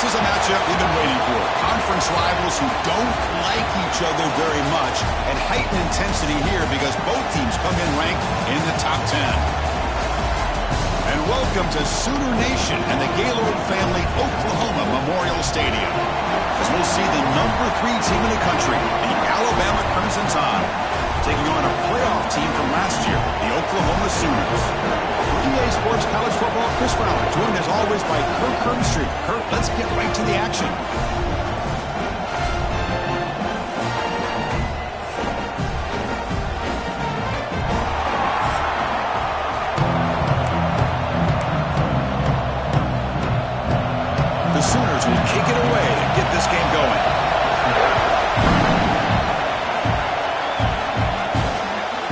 This is a matchup we've been waiting for. Conference rivals who don't like each other very much, and heightened intensity here because both teams come in ranked in the top 10. And welcome to Sooner Nation and the Gaylord Family Oklahoma Memorial Stadium, as we'll see the number 3 team in the country, the Alabama Crimson Tide, taking on a playoff team from last year, the Oklahoma Sooners. EA Sports College Football, Chris Fowler, joined as always by Kirk Herbstreit. Kirk, let's get right to the action. The Sooners will kick it away to get this game going.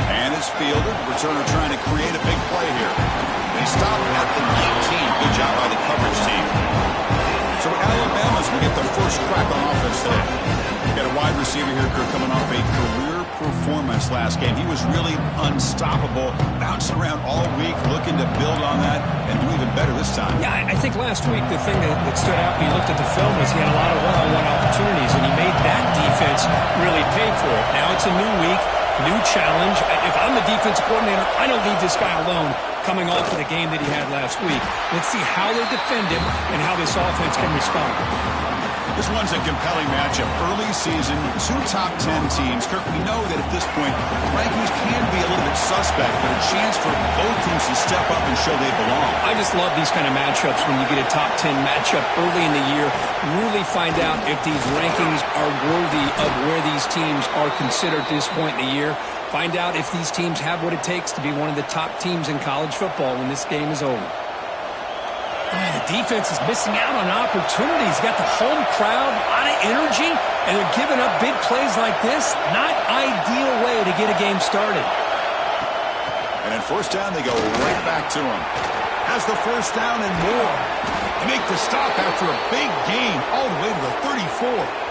And it's fielded. Returner trying to create a big play here. They stop at the 19. Good job by the coverage team. So Alabama's going to get the first crack on offense today. Got a wide receiver here, Kirk, coming off a career performance last game. He was really unstoppable, bouncing around all week, looking to build on that and do even better this time. Yeah, I think last week the thing that stood out when you looked at the film was he had a lot of one-on-one opportunities, and he made that defense really pay for it. Now it's a new week, new challenge. If I'm the defensive coordinator, I don't leave this guy alone coming off of the game that he had last week. Let's see how they defend him and how this offense can respond. This one's a compelling matchup. Early season, 2 top 10 teams. Kirk, we know that at this point, rankings can be a little bit suspect, but a chance for both teams to step up and show they belong. I just love these kind of matchups when you get a top 10 matchup early in the year. Really find out if these rankings are worthy of where these teams are considered at this point in the year. Find out if these teams have what it takes to be one of the top teams in college football when this game is over. The defense is missing out on opportunities. Got the home crowd, a lot of energy, and they're giving up big plays like this. Not ideal way to get a game started. And at first down, they go right back to him. Has the first down and more. They make the stop after a big gain all the way to the 34.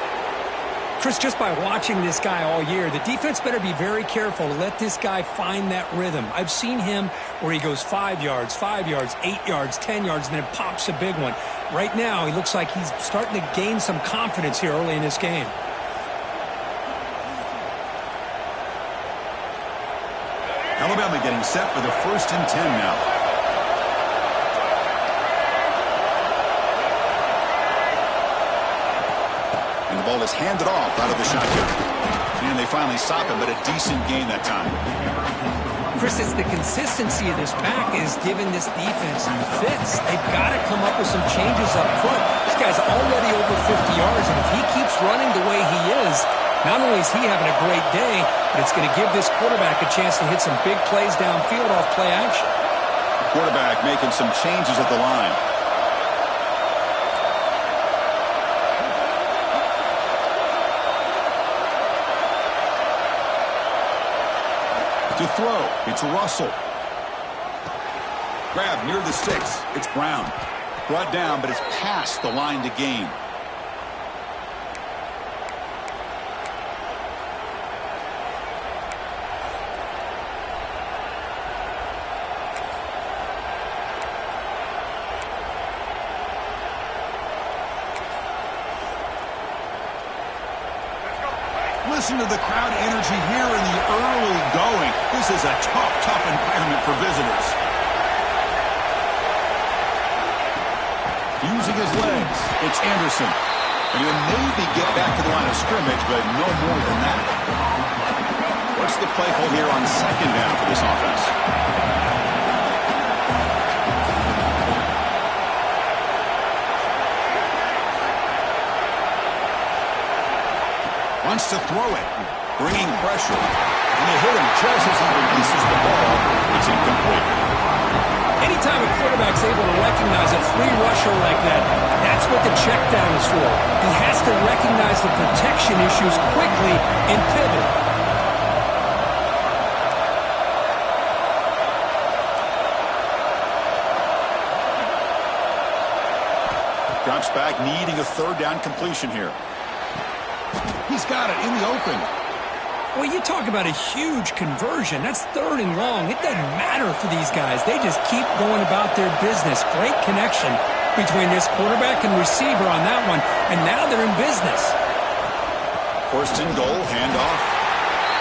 Chris, just by watching this guy all year, the defense better be very careful to let this guy find that rhythm. I've seen him where he goes 5 yards, 8 yards, 10 yards, and then it pops a big one. Right now, he looks like he's starting to gain some confidence here early in this game. Alabama getting set for the 1st and 10 now. And the ball is handed off out of the shotgun. And they finally stop it, but a decent gain that time. Chris, it's the consistency of this back is giving this defense fits. They've got to come up with some changes up front. This guy's already over 50 yards, and if he keeps running the way he is, not only is he having a great day, but it's going to give this quarterback a chance to hit some big plays downfield off play action. Quarterback making some changes at the line. To throw, it's Russell. Grab near the sticks, it's Brown. Brought down, but it's past the line to gain. Listen to the crowd energy here in the early going. This is a tough environment for visitors. Using his legs, it's Anderson. And he'll maybe get back to the line of scrimmage, but no more than that. What's the play call here on 2nd down for this offense? Wants to throw it, bringing pressure. And they hit him just as he releases the ball. It's incomplete. Anytime a quarterback's able to recognize a free rusher like that, that's what the check down is for. He has to recognize the protection issues quickly and pivot. Drops back, needing a 3rd down completion here. He's got it in the open. Well, you talk about a huge conversion. That's 3rd and long. It doesn't matter for these guys. They just keep going about their business. Great connection. between this quarterback and receiver on that one, and now they're in business. First and goal, handoff.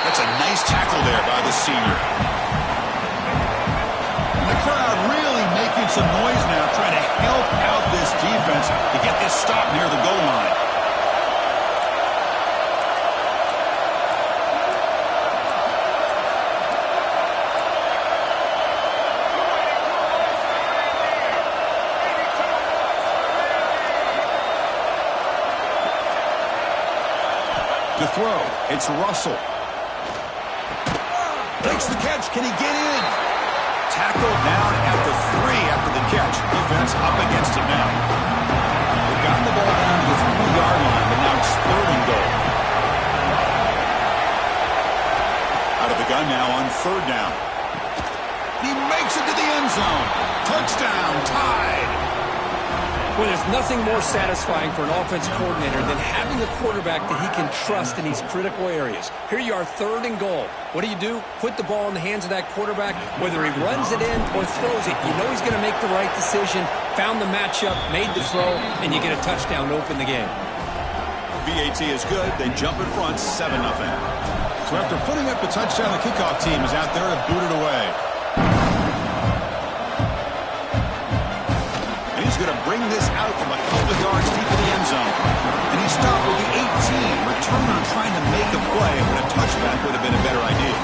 That's a nice tackle there by the senior. And the crowd really making some noise now, trying to help out this defense to get this stop near the goal line. To throw, it's Russell. Makes the catch. Can he get in? Tackled down at the 3 after the catch. Defense up against it now. They've gotten the ball down to the 3-yard line, but now it's 3rd and goal. Out of the gun now on 3rd down. He makes it to the end zone. Touchdown, tied. Well, there's nothing more satisfying for an offense coordinator than having a quarterback that he can trust in these critical areas. Here you are, 3rd and goal. What do? Put the ball in the hands of that quarterback. Whether he runs it in or throws it, you know he's going to make the right decision. Found the matchup, made the throw, and you get a touchdown to open the game. BAT is good. They jump in front, 7-0. So after putting up the touchdown, the kickoff team is out there to boot it away. He's going to bring this out from a couple of yards deep in the end zone. And he stopped with the 18. Returner trying to make a play, but a touchback would have been a better idea.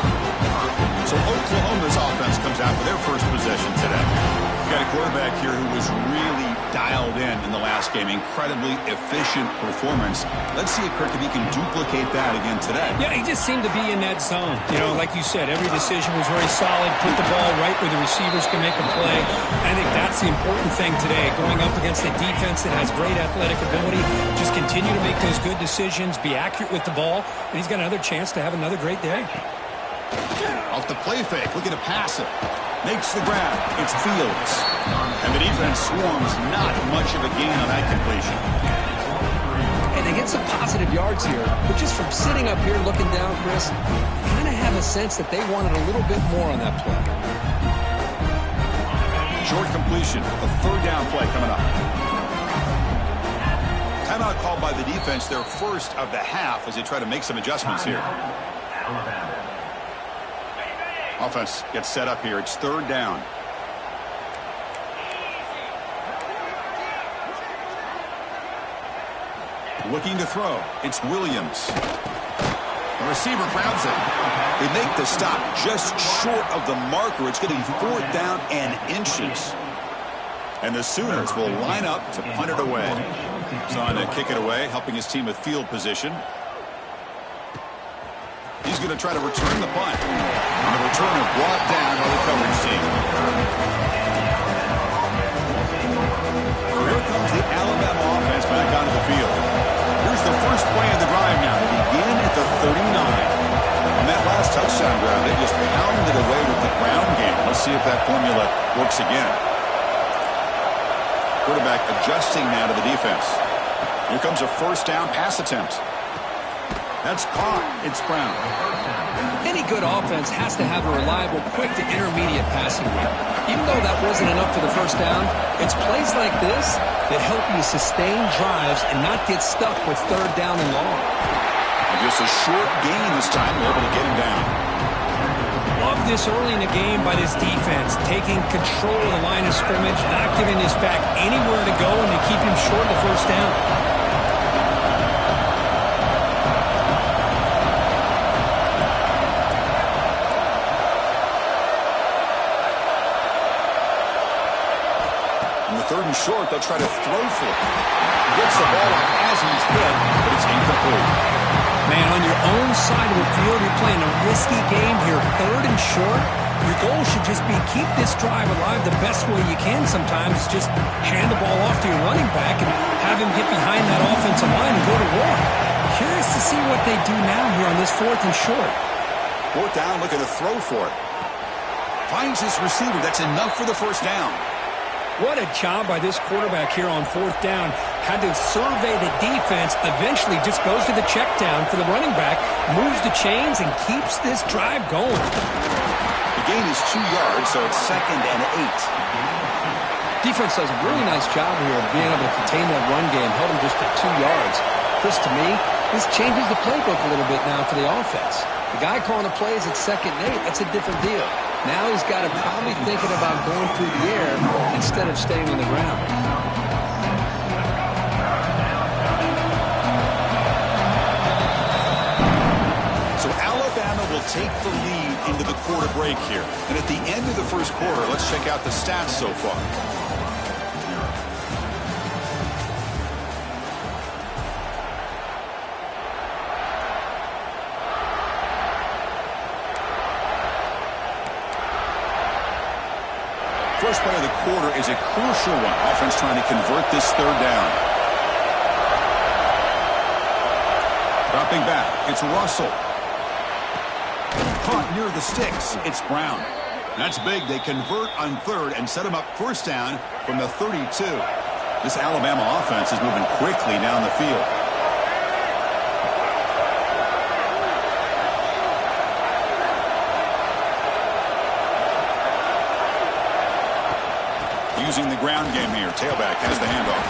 So Oklahoma's offense comes out for their first possession today. Got a quarterback here who was really dialed in the last game. Incredibly efficient performance. Let's see if Kirk, if he can duplicate that again today. Yeah, he just seemed to be in that zone. You know, like you said, every decision was very solid. Put the ball right where the receivers can make a play. I think that's the important thing today. Going up against a defense that has great athletic ability. Just continue to make those good decisions. Be accurate with the ball. And he's got another chance to have another great day. Off the play fake, looking to pass it. Makes the grab. It's Fields. And the defense swarms. Not much of a gain on that completion. And they get some positive yards here. But just from sitting up here looking down, Chris, you kind of have a sense that they wanted a little bit more on that play. Short completion. A 3rd down play coming up. Timeout called by the defense, their first of the half, as they try to make some adjustments here. Offense gets set up here. It's 3rd down. Looking to throw. It's Williams. The receiver grabs it. They make the stop just short of the marker. It's going to be 4th down and inches. And the Sooners will line up to punt it away. Son to kick it away, helping his team with field position. He's going to try to return the punt. And the returner brought down by the coverage team. So here comes the Alabama offense back onto the field. Here's the first play of the drive now. They begin at the 39. On that last touchdown drive, they just pounded away with the ground game. Let's see if that formula works again. Quarterback adjusting now to the defense. Here comes a 1st down pass attempt. That's caught. It's Brown. Any good offense has to have a reliable, quick to intermediate passing game. Even though that wasn't enough for the 1st down, it's plays like this that help you sustain drives and not get stuck with 3rd down and long. And just a short gain this time. They're able to get him down. Love this early in the game by this defense, taking control of the line of scrimmage, not giving this back anywhere to go, and they keep him short of the 1st down. On the 3rd and short, they'll try to throw for it. He gets the ball off as he's hit, but it's incomplete. Man, on your own side of the field, you're playing a risky game here. 3rd and short, your goal should just be keep this drive alive the best way you can sometimes. Just hand the ball off to your running back and have him get behind that offensive line and go to work. Curious to see what they do now here on this 4th and short. 4th down, looking to throw for it. Finds his receiver. That's enough for the 1st down. What a job by this quarterback here on 4th down. Had to survey the defense, eventually just goes to the check down for the running back, moves the chains, and keeps this drive going. The gain is 2 yards, so it's 2nd and 8. Defense does a really nice job here of being able to contain that run game, held him just to 2 yards. Chris, to me, this changes the playbook a little bit now for the offense. The guy calling the plays at 2nd and 8, that's a different deal. Now he's got to probably thinking about going through the air instead of staying on the ground. So Alabama will take the lead into the quarter break here. And at the end of the first quarter, let's check out the stats so far. First play of the quarter is a crucial one. Offense trying to convert this 3rd down. Dropping back, it's Russell. Caught near the sticks, it's Brown. That's big. They convert on 3rd and set him up 1st down from the 32. This Alabama offense is moving quickly down the field. Using the ground game here. Tailback has the handoff.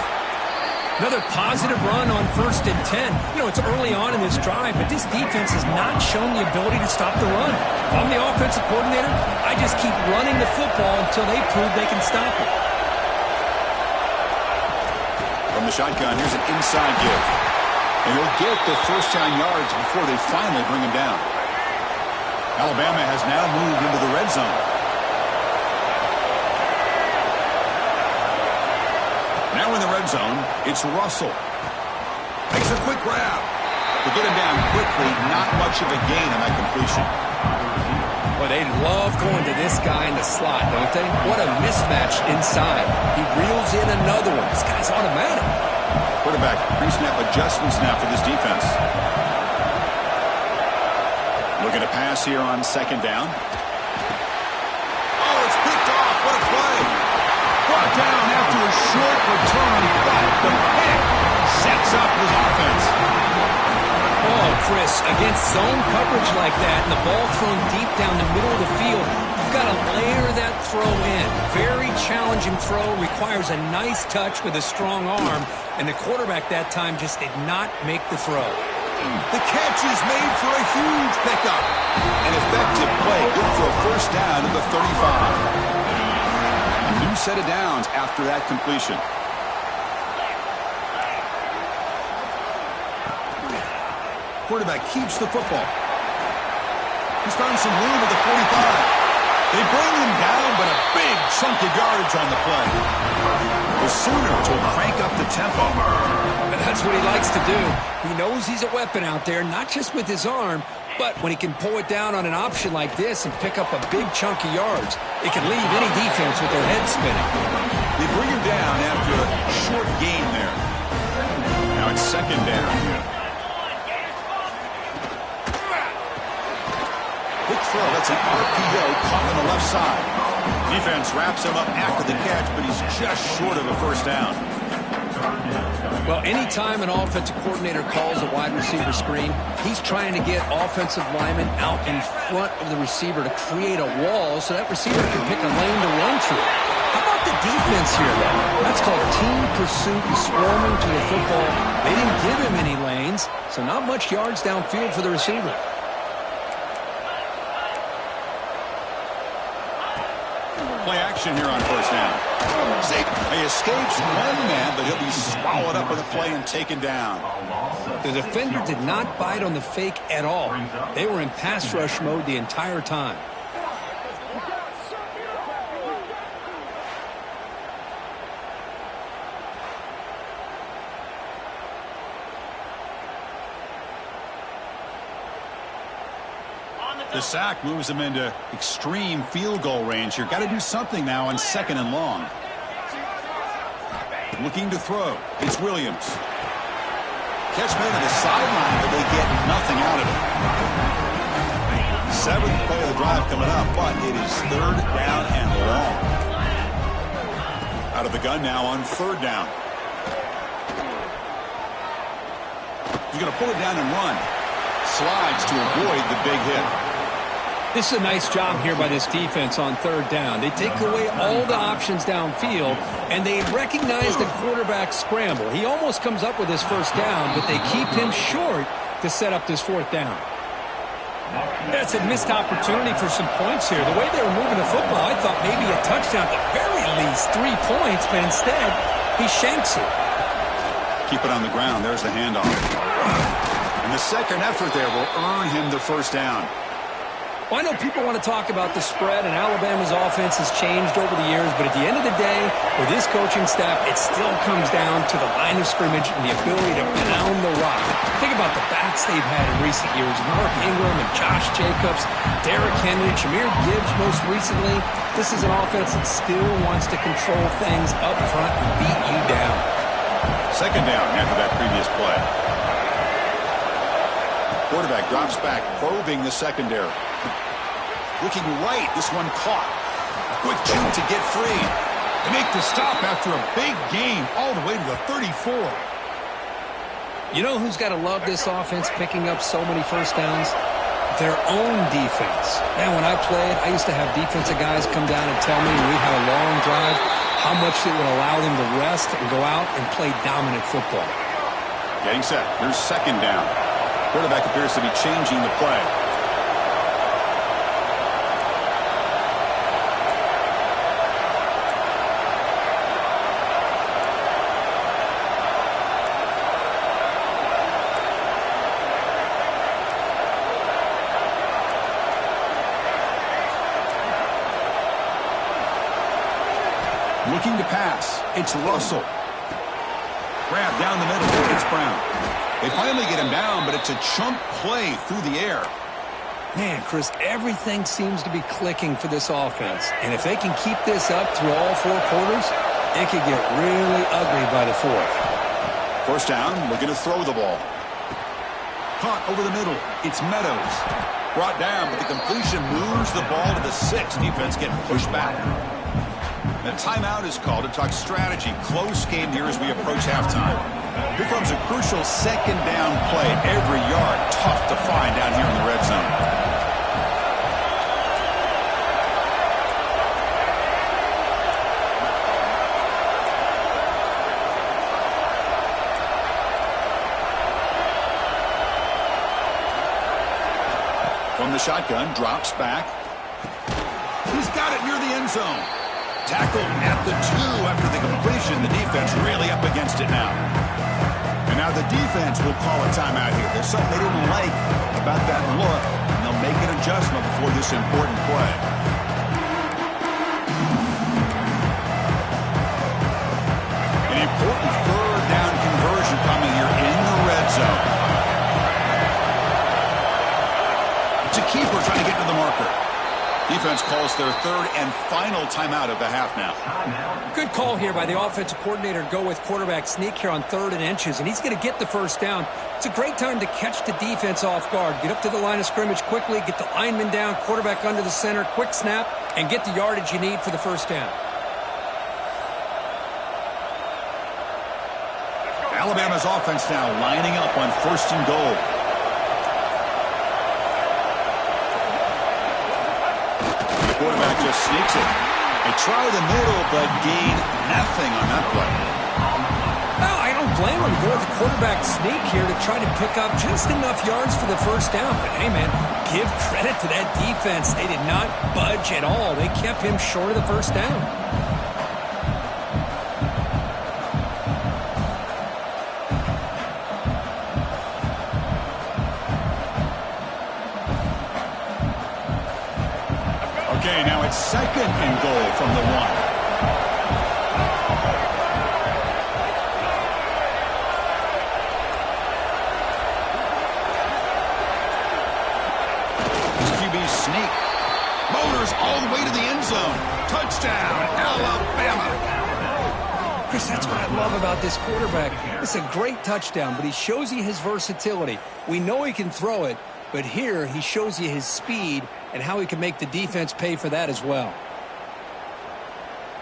Another positive run on 1st and 10. You know, it's early on in this drive, but this defense has not shown the ability to stop the run. If I'm the offensive coordinator, I just keep running the football until they prove they can stop it. From the shotgun, here's an inside give. And he'll get the 1st down yards before they finally bring him down. Alabama has now moved into the red zone. Now in the red zone, it's Russell. Makes a quick grab. To get him down quickly, not much of a gain on that completion. Well, they love going to this guy in the slot, don't they? What a mismatch inside. He reels in another one. This guy's automatic. Quarterback, pre-snap adjustments now for this defense. Looking to pass here on 2nd down. Oh, it's picked off. What a play. Brought down after a short return, but the pick sets up his offense. Oh, Chris, against zone coverage like that and the ball thrown deep down the middle of the field, you've got to layer that throw in. Very challenging throw, requires a nice touch with a strong arm, and the quarterback that time just did not make the throw. The catch is made for a huge pickup. An effective play, good for a 1st down to the 35. A new set of downs after that completion. Quarterback keeps the football. He's found some room at the 45. They bring him down, but a big chunk of yardage on the play. The Sooners will crank up the tempo. And that's what he likes to do. He knows he's a weapon out there, not just with his arm, but when he can pull it down on an option like this and pick up a big chunk of yards, it can leave any defense with their head spinning. They bring him down after a short gain there. Now it's 2nd down. Quick throw, that's an RPO caught on the left side. Defense wraps him up after the catch, but he's just short of a 1st down. Well, anytime an offensive coordinator calls a wide receiver screen, he's trying to get offensive linemen out in front of the receiver to create a wall so that receiver can pick a lane to run through. How about the defense here, though? That's called team pursuit and swarming to the football. They didn't give him any lanes, so not much yards downfield for the receiver. Play action here on 1st down. He escapes one man, but he'll be swallowed up with a play and taken down. The defender did not bite on the fake at all. They were in pass rush mode the entire time. The sack moves him into extreme field goal range here. Got to do something now on 2nd and long. Looking to throw. It's Williams. Catch made on the sideline, but they get nothing out of it. 7th play of the drive coming up, but it is 3rd down and long. Out of the gun now on 3rd down. He's going to pull it down and run. Slides to avoid the big hit. This is a nice job here by this defense on third down. They take away all the options downfield, and they recognize the quarterback scramble. He almost comes up with his first down, but they keep him short to set up this fourth down. That's a missed opportunity for some points here. The way they were moving the football, I thought maybe a touchdown, at the very least 3 points, but instead he shanks it. Keep it on the ground. There's the handoff. And the second effort there will earn him the first down. Well, I know people want to talk about the spread, and Alabama's offense has changed over the years, but at the end of the day, with this coaching staff, it still comes down to the line of scrimmage and the ability to pound the rock. Think about the backs they've had in recent years. Mark Ingram and Josh Jacobs, Derrick Henry, Jahmyr Gibbs most recently. This is an offense that still wants to control things up front and beat you down. Second down after that previous play. Quarterback drops back, probing the secondary. Looking right, this one caught. A quick shoot to get free. They make the stop after a big gain all the way to the 34. You know who's got to love this offense picking up so many first downs? Their own defense. Man, when I played, I used to have defensive guys come down and tell me when we had a long drive how much it would allow them to rest and go out and play dominant football. Getting set. Here's second down. Quarterback appears to be changing the play. Looking to pass. It's Russell. Grab down the middle. It's Brown. They finally get him down, but it's a chunk play through the air. Man, Chris, everything seems to be clicking for this offense. And if they can keep this up through all 4 quarters, it could get really ugly by the 4th. First down, looking to throw the ball. Caught over the middle. It's Meadows. Brought down, but the completion moves the ball to the 6. Defense getting pushed back. The timeout is called to talk strategy. Close game here as we approach halftime. Here comes a crucial second down play. Every yard tough to find down here in the red zone. From the shotgun, drops back. He's got it near the end zone. Tackled at the 2 after the completion. The defense really up against it now. And now the defense will call a timeout here. There's something they didn't like about that look, and they'll make an adjustment before this important play. An important third down conversion coming here in the red zone. It's a keeper trying to get to the marker. Defense calls their third and final timeout of the half now. Good call here by the offensive coordinator to go with quarterback sneak here on 3rd and inches, and he's going to get the first down. It's a great time to catch the defense off guard. Get up to the line of scrimmage quickly, get the lineman down, quarterback under the center, quick snap, and get the yardage you need for the first down. Alabama's offense now lining up on 1st and goal. Quarterback just sneaks it. They try the middle, but gain nothing on that play. No, I don't blame him. Go with the quarterback sneak here to try to pick up just enough yards for the first down. But hey, man, give credit to that defense. They did not budge at all. They kept him short of the first down. Okay, now it's 2nd and goal from the 1. QB sneak. Motors all the way to the end zone. Touchdown, Alabama. Chris, that's what I love about this quarterback. It's a great touchdown, but he shows you his versatility. We know he can throw it, but here he shows you his speed and how he can make the defense pay for that as well.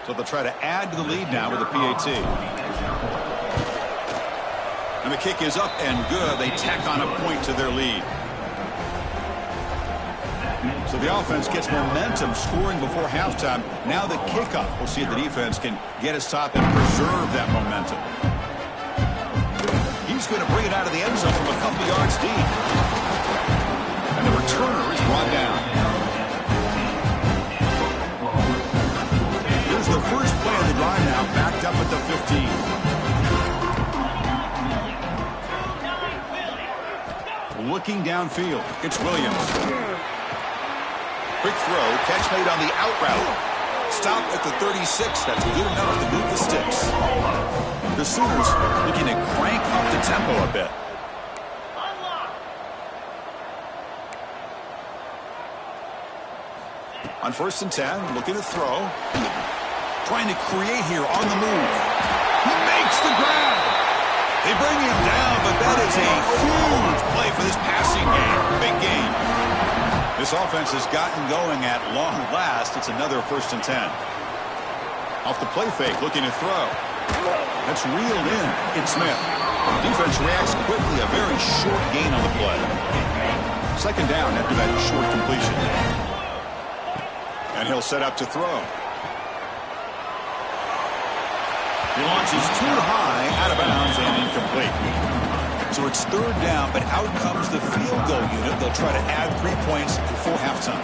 So they'll try to add to the lead now with a PAT. And the kick is up and good. They tack on a point to their lead. So the offense gets momentum scoring before halftime. Now the kickoff. We'll see if the defense can get a stop and preserve that momentum. He's going to bring it out of the end zone from a couple yards deep. And the returner is brought down. Here's the first play of the drive now, backed up at the 15. Looking downfield, it's Williams. Quick throw, catch made on the out route. Stop at the 36. That's good enough to move the sticks. The Sooners looking to crank up the tempo a bit. On 1st and 10, looking to throw. Trying to create here on the move. He makes the grab. They bring him down, but that is a huge play for this passing game. Big game. This offense has gotten going at long last. It's another 1st and 10. Off the play fake, looking to throw. That's reeled in. It's Smith. Defense reacts quickly. A very short gain on the play. 2nd down after that short completion. And he'll set up to throw. He launches too high, out of bounds, and incomplete. So it's 3rd down, but out comes the field goal unit. They'll try to add 3 points before halftime.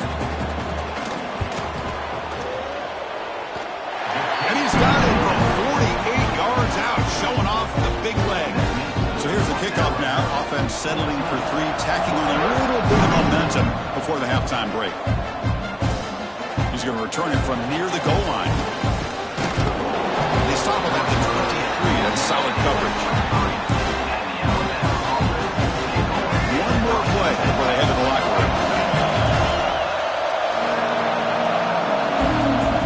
And he's got it from 48 yards out, showing off the big leg. So here's the kickoff now. Offense settling for 3, tacking on a little bit of momentum before the halftime break. He's going to return it from near the goal line. They stop him at the 23. That's solid coverage. One more play before they head to the locker room.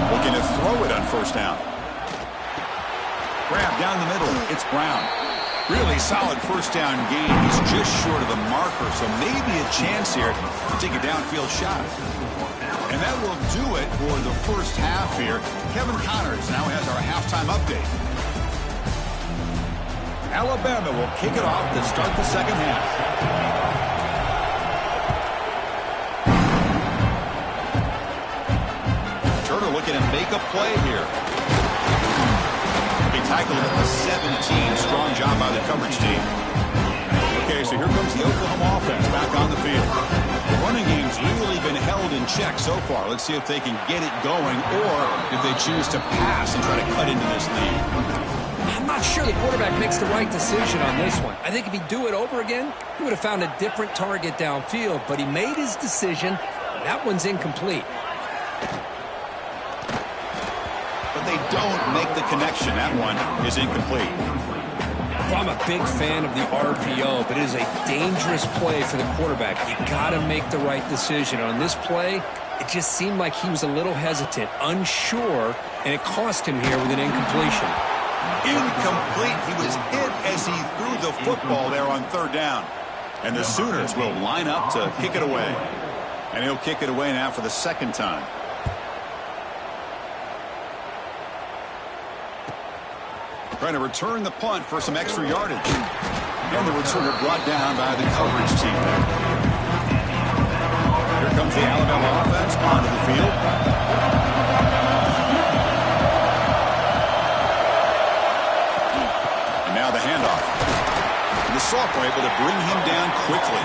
Looking to throw it on 1st down. Grab down the middle. It's Brown. Really solid 1st down gain. He's just short of the marker, so maybe a chance here to take a downfield shot. And that will do it for the first half here. Kevin Connors now has our halftime update. Alabama will kick it off to start the 2nd half. Turner looking to make a play here. He tackled at the 17. Strong job by the coverage team. Okay, so here comes the Oklahoma offense back on the field. The running game's really been held in check so far. Let's see if they can get it going or if they choose to pass and try to cut into this lead. I'm not sure the quarterback makes the right decision on this one. I think if he'd do it over again, he would have found a different target downfield, but he made his decision, and that one's incomplete. But they don't make the connection. That one is incomplete. I'm a big fan of the RPO, but it is a dangerous play for the quarterback. You got to make the right decision. On this play, it just seemed like he was a little hesitant, unsure, and it cost him here with an incompletion. Incomplete. He was hit as he threw the football there on 3rd down. And the Sooners will line up to kick it away. And he'll kick it away now for the 2nd time. Trying to return the punt for some extra yardage. And the returner brought down by the coverage team there. Here comes the Alabama offense onto the field. And now the handoff. And the Sophomore able to bring him down quickly.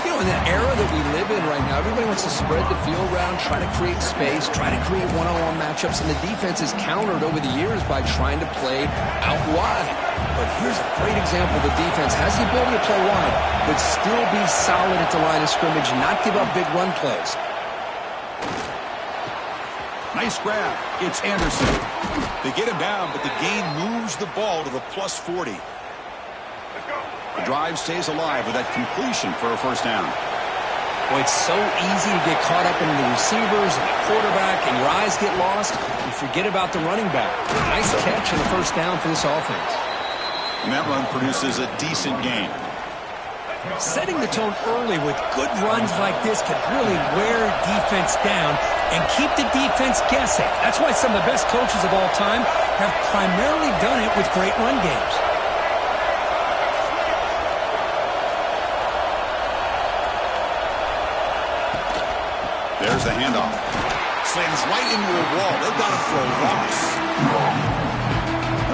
You know, in that era that we live in right now, everybody wants to spread the field around, try to create space, try to create one-on-one matchups, and the defense is countered over the years by trying to play out wide. But here's a great example. The defense has the ability to play wide, but still be solid at the line of scrimmage, not give up big run plays. Nice grab. It's Anderson. They get him down, but the gain moves the ball to the +40. The drive stays alive with that completion for a 1st down. Boy, it's so easy to get caught up in the receivers and the quarterback, and your eyes get lost. You forget about the running back. Nice catch and a 1st down for this offense. And that run produces a decent gain. Setting the tone early with good runs like this can really wear defense down and keep the defense guessing. That's why some of the best coaches of all time have primarily done it with great run games. There's the handoff. Slams right into a wall. They've got him for a loss.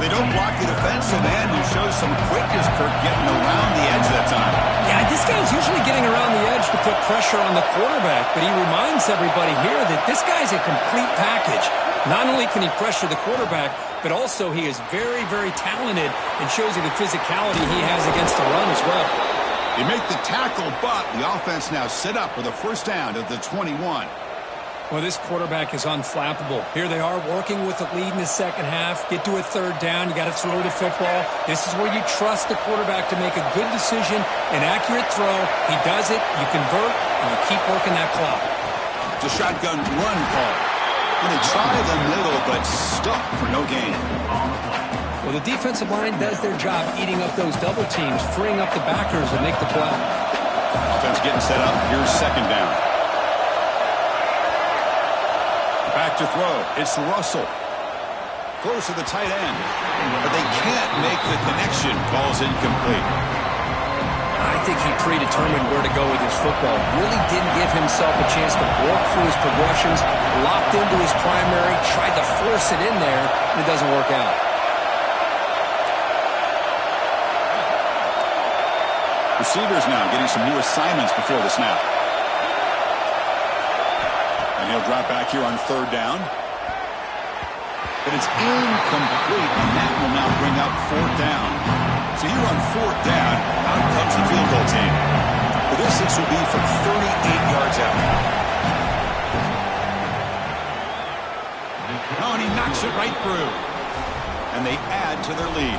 They don't block the defensive end, who shows some quickness, Kirk, getting around the edge that time. Yeah, this guy's usually getting around the edge to put pressure on the quarterback, but he reminds everybody here that this guy's a complete package. Not only can he pressure the quarterback, but also he is very, very talented and shows you the physicality he has against the run as well. They make the tackle, but the offense now set up with a first down at the 21. Well, this quarterback is unflappable. Here they are working with the lead in the second half. Get to a third down. You got to throw the football. This is where you trust the quarterback to make a good decision, an accurate throw. He does it. You convert, and you keep working that clock. It's a shotgun run call. And they try the middle, but stuck for no gain. Well, the defensive line does their job eating up those double teams, freeing up the backers to make the play. Offense getting set up. Here's second down. Back to throw. It's Russell. Close to the tight end. But they can't make the connection. Ball's incomplete. I think he predetermined where to go with his football. Really didn't give himself a chance to walk through his progressions. Locked into his primary. Tried to force it in there. And it doesn't work out. Receivers now getting some new assignments before the snap. And he'll drop back here on third down. But it's incomplete, and that will now bring up fourth down. So here on fourth down, out comes the field goal team. For this will be from 38 yards out. Oh, and he knocks it right through. And they add to their lead.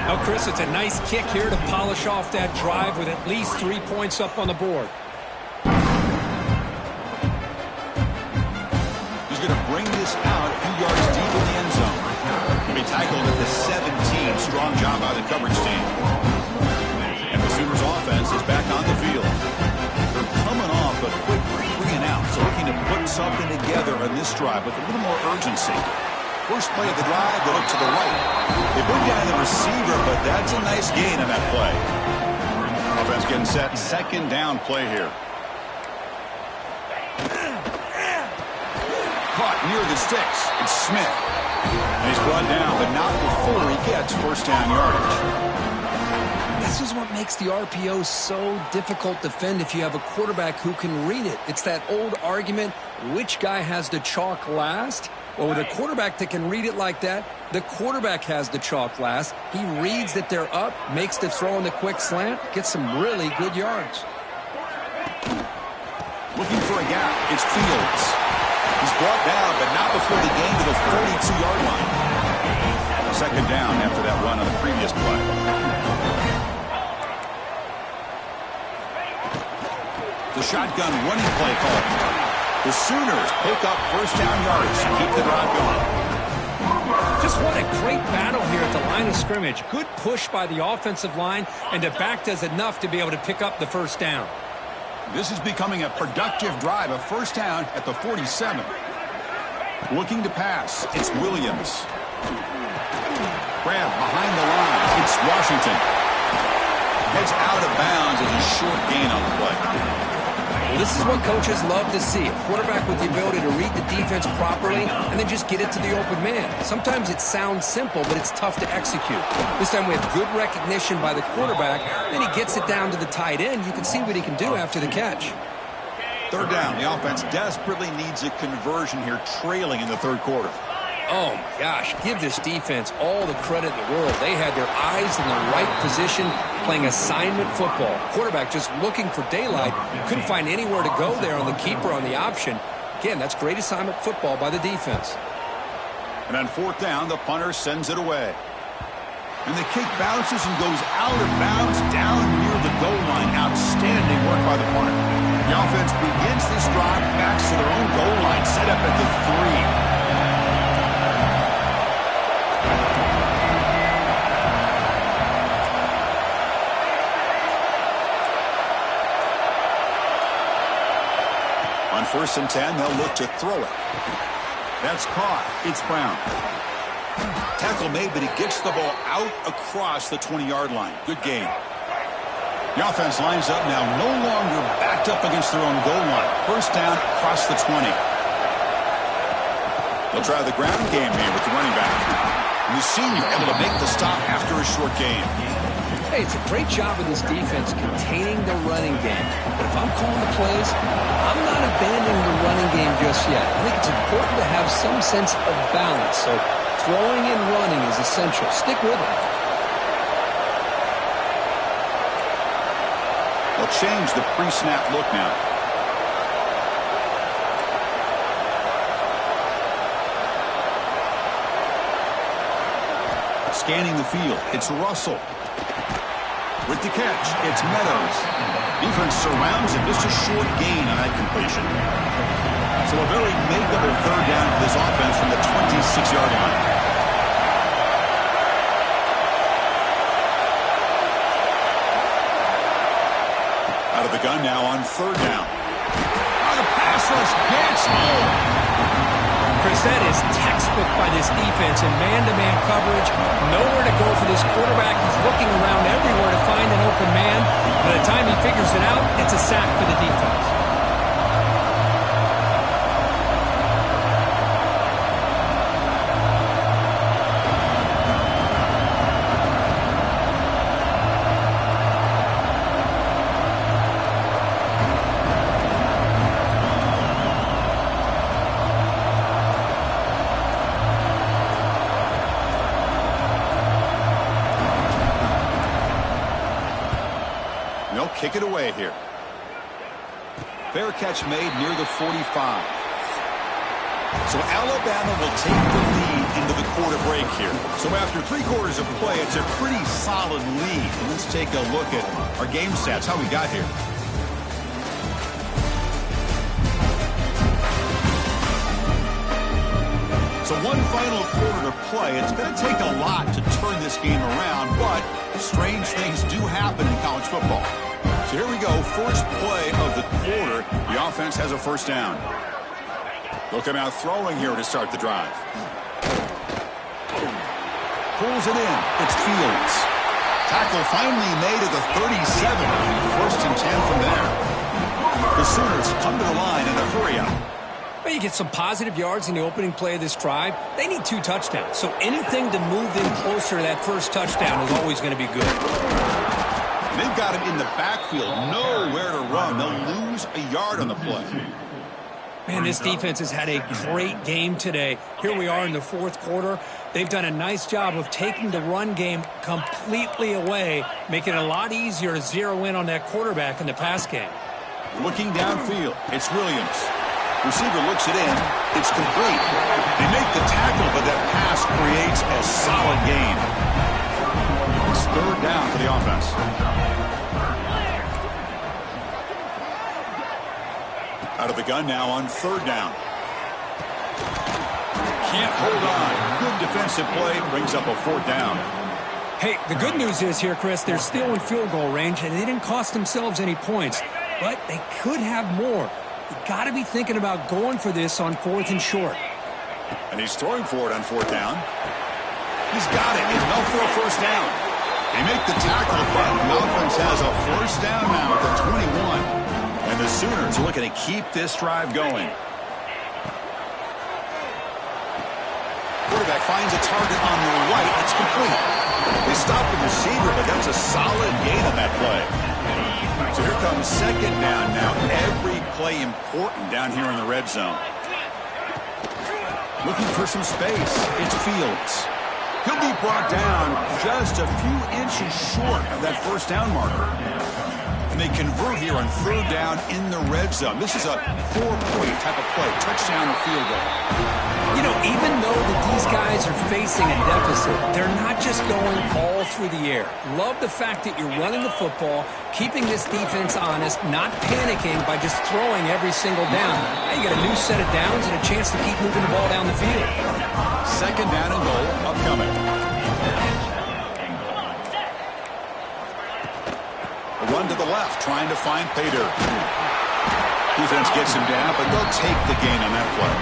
Now, Chris, it's a nice kick here to polish off that drive with at least 3 points up on the board. Going to bring this out a few yards deep in the end zone. He'll be tackled at the 17. Strong job by the coverage team. And the Sooners offense is back on the field. They're coming off a quick 3 and out, so looking to put something together on this drive with a little more urgency. First play of the drive, they look to the right. They bring down the receiver, but that's a nice gain on that play. Offense getting set. Second down play here. Caught near the sticks. It's Smith. And he's brought down, but not before he gets first down yardage. This is what makes the RPO so difficult to defend if you have a quarterback who can read it. It's that old argument, which guy has the chalk last? Well, with a quarterback that can read it like that, the quarterback has the chalk last. He reads that they're up, makes the throw in the quick slant, gets some really good yards. Looking for a gap. It's Fields. He's brought down, but not before the gain to the 42-yard line. Second down after that run on the previous play. The shotgun running play call. The Sooners pick up first down yards to keep the drive going. Just what a great battle here at the line of scrimmage. Good push by the offensive line, and the back does enough to be able to pick up the first down. This is becoming a productive drive. A first down at the 47. Looking to pass. It's Williams. Grab behind the line. It's Washington. Heads out of bounds as a short gain on the play. Well, this is what coaches love to see. A quarterback with the ability to read the defense properly and then just get it to the open man. Sometimes it sounds simple, but it's tough to execute. This time we have good recognition by the quarterback. Then he gets it down to the tight end. You can see what he can do after the catch. Third down. The offense desperately needs a conversion here, trailing in the third quarter. Oh, my gosh. Give this defense all the credit in the world. They had their eyes in the right position, playing assignment football. Quarterback just looking for daylight. Couldn't find anywhere to go there on the keeper on the option. Again, that's great assignment football by the defense. And on fourth down, the punter sends it away. And the kick bounces and goes out of bounds down near the goal line. Outstanding work by the punter. The offense begins this drive, backs to their own goal line, set up at the 3. On 1st and 10, they'll look to throw it. That's caught. It's Brown. Tackle made, but he gets the ball out across the 20-yard line. Good game. The offense lines up now, no longer backed up against their own goal line. First down across the 20. They'll try the ground game here with the running back. And the senior able to make the stop after a short gain. Hey, it's a great job of this defense containing the running game. But if I'm calling the plays, I'm not abandoning the running game just yet. I think it's important to have some sense of balance. So throwing and running is essential. Stick with it. They'll change the pre-snap look now. Scanning the field, it's Russell. With the catch, it's Meadows. Defense surrounds him, just a short gain on that completion. So a very makeable third down for this offense from the 26-yard line. Out of the gun now on third down. Oh, the pass rush gets home. Chris, that is textbook by this defense in man-to-man coverage. Nowhere to go for this quarterback. He's looking around everywhere to find an open man. By the time he figures it out, it's a sack for the defense. Kick it away here. Fair catch made near the 45. So Alabama will take the lead into the quarter break here. So after 3 quarters of play, it's a pretty solid lead. And let's take a look at our game stats, how we got here. So one final quarter to play. It's going to take a lot to turn this game around, but strange things do happen in college football. So here we go, first play of the quarter. The offense has a first down. They'll come out throwing here to start the drive. Pulls it in. It's Fields. Tackle finally made at the 37. First and 10 from there. The Sooners come to the line in a hurry up. Well, you get some positive yards in the opening play of this drive. They need 2 touchdowns. So anything to move them closer to that first touchdown is always going to be good. They've got him in the backfield, nowhere to run. They'll lose a yard on the play. Man, this defense has had a great game today. Here we are in the fourth quarter. They've done a nice job of taking the run game completely away, making it a lot easier to zero in on that quarterback in the pass game. Looking downfield, it's Williams. Receiver looks it in. It's complete. They make the tackle, but that pass creates a solid gain. It's third down for the offense. Out of the gun now on third down. Can't hold on. Good defensive play. Brings up a fourth down. Hey, the good news is here, Chris, they're still in field goal range, and they didn't cost themselves any points. But they could have more. You got to be thinking about going for this on 4th and short. And he's throwing for it on 4th down. He's got it. Enough for a first down. They make the tackle, but the offense has a first down now at the 21. And the Sooners are looking to keep this drive going. Quarterback finds a target on the right. It's complete. They stop the receiver, but that's a solid gain on that play. So here comes second down now. Every play important down here in the red zone. Looking for some space. It's Fields. He'll be brought down just a few inches short of that first down marker. And they convert here on third down in the red zone. This is a 4-point type of play, touchdown or field goal. You know, even though that these guys are facing a deficit, they're not just going all through the air. Love the fact that you're running the football, keeping this defense honest, not panicking by just throwing every single down. Now you got a new set of downs and a chance to keep moving the ball down the field. Second down and goal upcoming. A run to the left, trying to find Pater. Defense gets him down, but they'll take the gain on that play.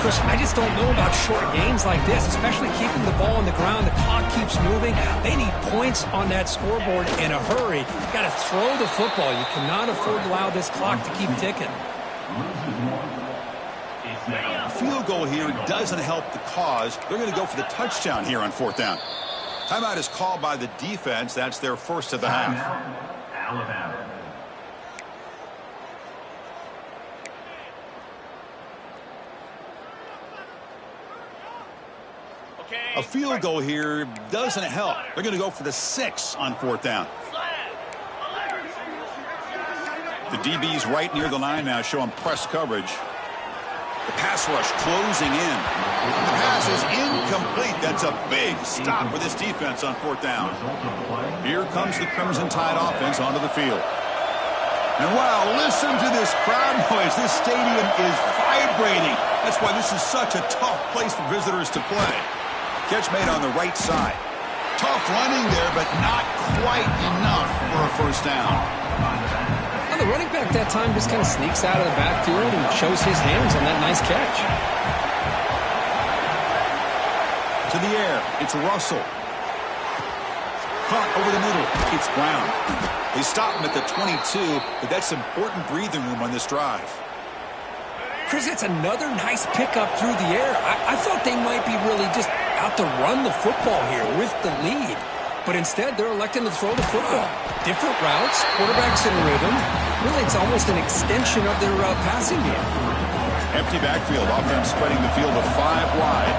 Chris, I just don't know about short games like this, especially keeping the ball on the ground. The clock keeps moving. They need points on that scoreboard in a hurry. You got to throw the football. You cannot afford to allow this clock to keep ticking. A field goal here doesn't help the cause. They're going to go for the touchdown here on 4th down. Timeout is called by the defense. That's their first of the half. Alabama. A field goal here doesn't help. They're going to go for the 6 on 4th down. The DB's right near the line now, showing press coverage. The pass rush closing in. The pass is incomplete. That's a big stop for this defense on 4th down. Here comes the Crimson Tide offense onto the field. And wow, listen to this crowd noise. This stadium is vibrating. That's why this is such a tough place for visitors to play. Catch made on the right side. Tough running there, but not quite enough for a first down. Well, the running back that time just kind of sneaks out of the backfield and shows his hands on that nice catch. To the air, it's Russell. Caught over the middle, it's Brown. They stop him at the 22, but that's important breathing room on this drive. Chris, it's another nice pickup through the air. I thought they might be really just out to run the football here with the lead. But instead, they're electing to throw the football. Different routes, quarterbacks in rhythm. Really, it's almost an extension of their passing game. Empty backfield, offense spreading the field of 5 wide.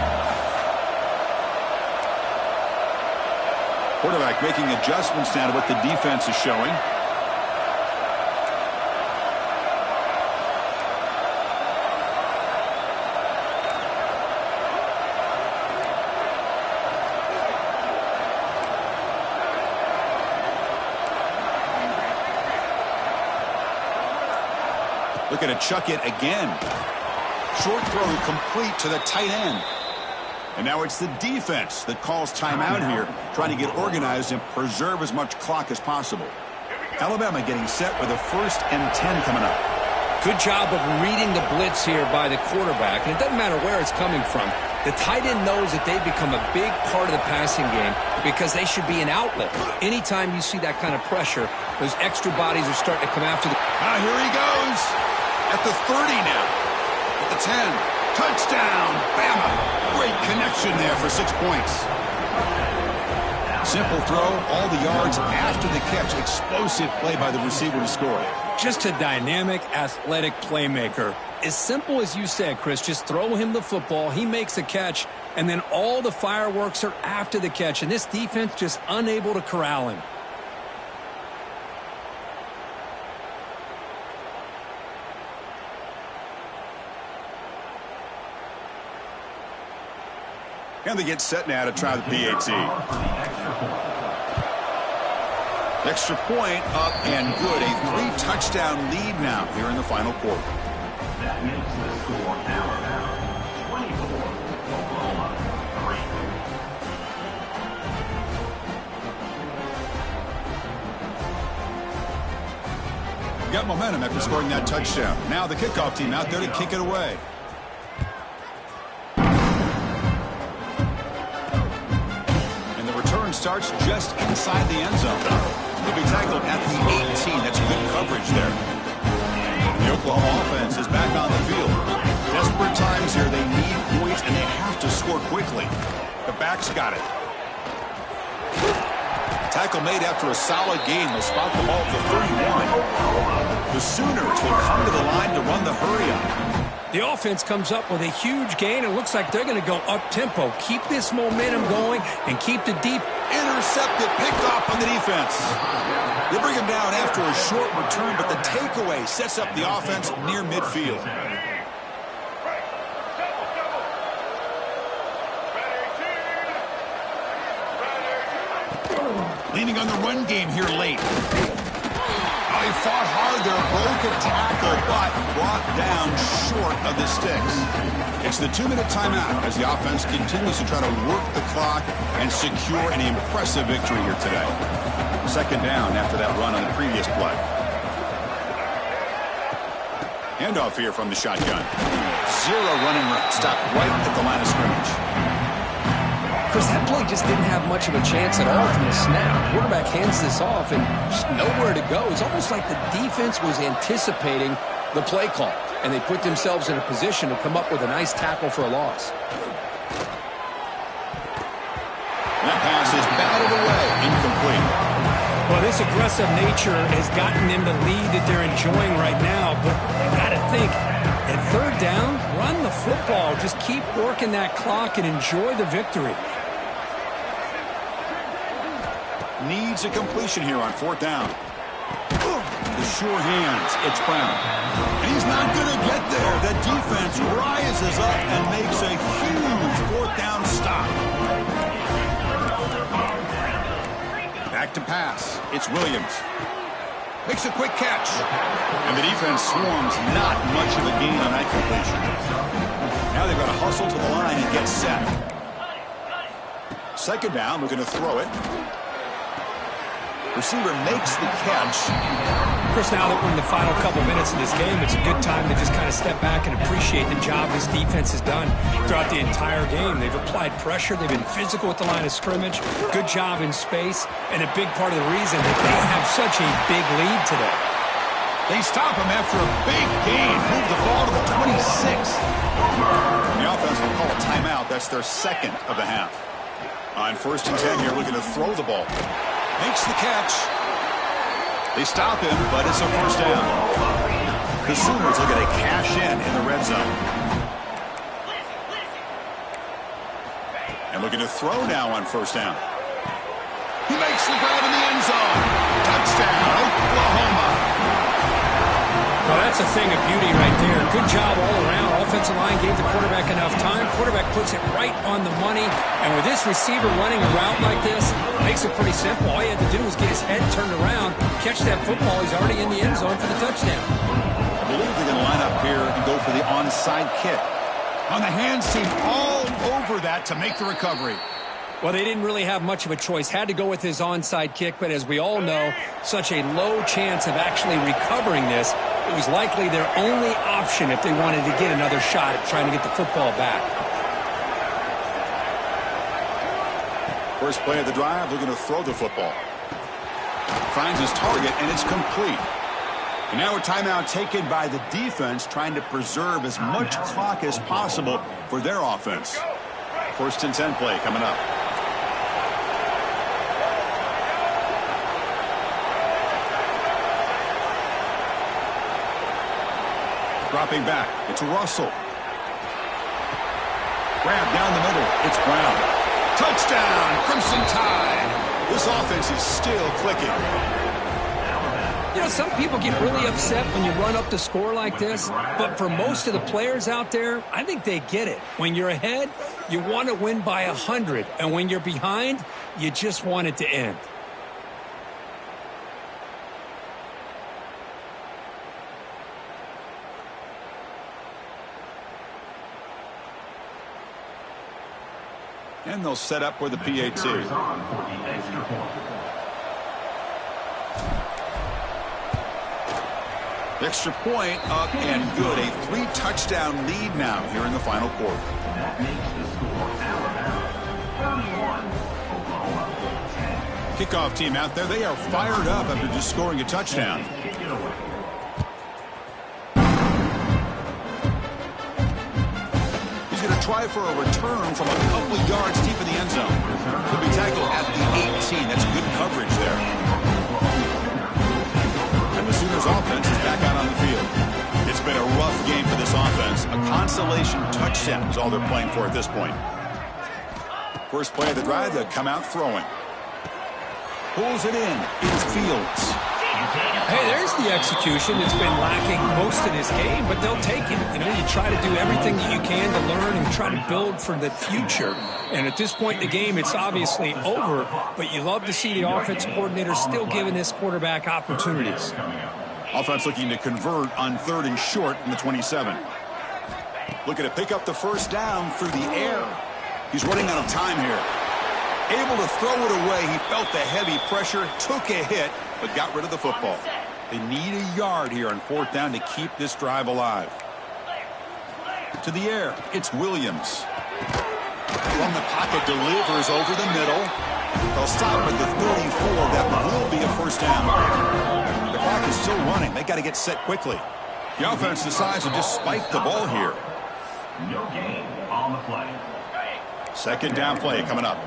Quarterback making adjustments now to what the defense is showing. Looking to chuck it again. Short throw complete to the tight end. And now it's the defense that calls timeout here, trying to get organized and preserve as much clock as possible. Alabama getting set with a 1st and 10 coming up. Good job of reading the blitz here by the quarterback. And it doesn't matter where it's coming from. The tight end knows that they've become a big part of the passing game because they should be an outlet. Anytime you see that kind of pressure, those extra bodies are starting to come after the... Here he goes. At the 30 now. At the 10. Touchdown. Bama. Great connection there for 6 points. Simple throw. All the yards after the catch. Explosive play by the receiver to score. Just a dynamic, athletic playmaker. As simple as you said, Chris, just throw him the football. He makes a catch, and then all the fireworks are after the catch. And this defense just unable to corral him. And they get set now to try the PAT. Extra point up and good. A 3-touchdown lead now here in the final quarter. That makes the score Alabama 24, Oklahoma 3. Got momentum after scoring that touchdown. Now the kickoff team out there to kick it away. Starts just inside the end zone. He'll be tackled at the 18. That's good coverage there. The Oklahoma offense is back on the field. Desperate times here. They need points, and they have to score quickly. The back's got it. Tackle made after a solid gain. They'll spot the ball at the 31. The Sooners will come to the line to run the hurry-up. The offense comes up with a huge gain. It looks like they're going to go up-tempo. Keep this momentum going and keep the deep. Intercepted, picked off on the defense. They bring him down after a short return, but the takeaway sets up the offense near midfield. Leaning on the run game here late. He fought hard there, broke a tackle, but brought down short of the sticks. It's the 2-minute timeout as the offense continues to try to work the clock and secure an impressive victory here today. 2nd down after that run on the previous play. Handoff here from the shotgun. zero running room. Stop right at the line of scrimmage. Chris, that play just didn't have much of a chance at all from the snap. Quarterback hands this off and just nowhere to go. It's almost like the defense was anticipating the play call, and they put themselves in a position to come up with a nice tackle for a loss. That pass is batted away, incomplete. Well, this aggressive nature has gotten them the lead that they're enjoying right now, but you got to think, at third down, run the football. Just keep working that clock and enjoy the victory. Needs a completion here on fourth down. The sure hands. It's Brown. And he's not going to get there. The defense rises up and makes a huge fourth down stop. Back to pass. It's Williams. Makes a quick catch. And the defense swarms. Not much of a gain on that completion. Now they've got to hustle to the line and get set. Second down. We're going to throw it. Receiver makes the catch. Chris, now that we're in the final couple minutes of this game, it's a good time to just kind of step back and appreciate the job this defense has done throughout the entire game. They've applied pressure. They've been physical at the line of scrimmage. Good job in space. And a big part of the reason that they have such a big lead today. They stop him after a big gain. Move the ball to the 26. The offense will call a timeout. That's their second of the half. On 1st and 10 here, looking to throw the ball. Makes the catch. They stop him, but it's a first down. The Sooners are going to cash in the red zone. And looking to throw now on 1st down. He makes the grab in the end zone. Touchdown, Oklahoma. Well, that's a thing of beauty right there. Good job all around. Offensive line gave the quarterback enough time. Quarterback puts it right on the money. And with this receiver running a route like this, makes it pretty simple. All he had to do was get his head turned around, catch that football. He's already in the end zone for the touchdown. I believe they're going to line up here and go for the onside kick. On the hands team all over that to make the recovery. Well, they didn't really have much of a choice. Had to go with his onside kick, but as we all know, such a low chance of actually recovering this. It was likely their only option if they wanted to get another shot at trying to get the football back. First play of the drive, they're going to throw the football. Finds his target, and it's complete. And now a timeout taken by the defense, trying to preserve as much clock as possible for their offense. 1st and 10 play coming up. Dropping back. It's Russell. Grab down the middle. It's Brown. Touchdown, Crimson Tide. This offense is still clicking. You know, some people get really upset when you run up the score like this, but for most of the players out there, I think they get it. When you're ahead, you want to win by 100, and when you're behind, you just want it to end. And they'll set up for the PAT. Extra point up and good. A 3-touchdown lead now here in the final quarter. That makes the score Alabama 31, Oklahoma 10. Kickoff team out there. They are fired up after just scoring a touchdown. He's going to try for a return from a couple of yards deep in the end zone. He'll be tackled at the 18. That's good coverage there. And the Sooners offense is back out on the field. It's been a rough game for this offense. A consolation touchdown is all they're playing for at this point. First play of the drive, they'll come out throwing. Pulls it in. It's Fields. Hey, there's the execution that's been lacking most of this game, but they'll take it. You know, you try to do everything that you can to learn and try to build for the future. And at this point in the game, it's obviously over, but you love to see the offense coordinator still giving this quarterback opportunities. Offense looking to convert on 3rd and short from the 27. Looking to pick up the first down through the air. He's running out of time here. Able to throw it away. He felt the heavy pressure, took a hit, but got rid of the football. They need a yard here on 4th down to keep this drive alive. To the air, it's Williams. From the pocket, delivers over the middle. They'll stop at the 34. That will be a first down. The clock is still running. They got to get set quickly. The offense decides to just spike the ball here. No gain on the play. Second down play coming up.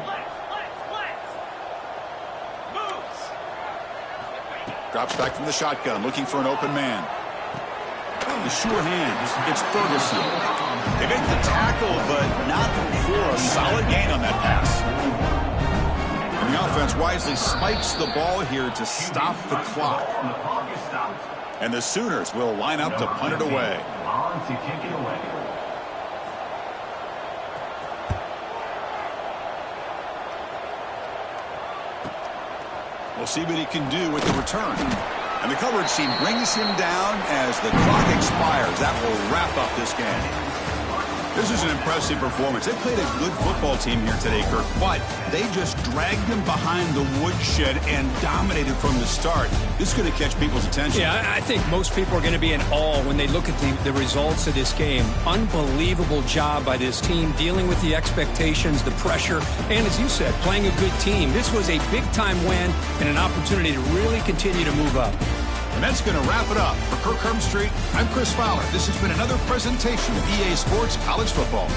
Drops back from the shotgun, looking for an open man. The sure hands. It's Ferguson. They make the tackle, but not for a solid gain on that pass. And the offense wisely spikes the ball here to stop the clock. And the Sooners will line up to punt it away. On to kick it away. We'll see what he can do with the return. And the coverage team brings him down as the clock expires. That will wrap up this game. This is an impressive performance. They played a good football team here today, Kirk, but they just dragged them behind the woodshed and dominated from the start. This is going to catch people's attention. Yeah, I think most people are going to be in awe when they look at the results of this game. Unbelievable job by this team dealing with the expectations, the pressure, and as you said, playing a good team. This was a big-time win and an opportunity to really continue to move up. And that's going to wrap it up. For Kirk Herbstreit, I'm Chris Fowler. This has been another presentation of EA Sports College Football.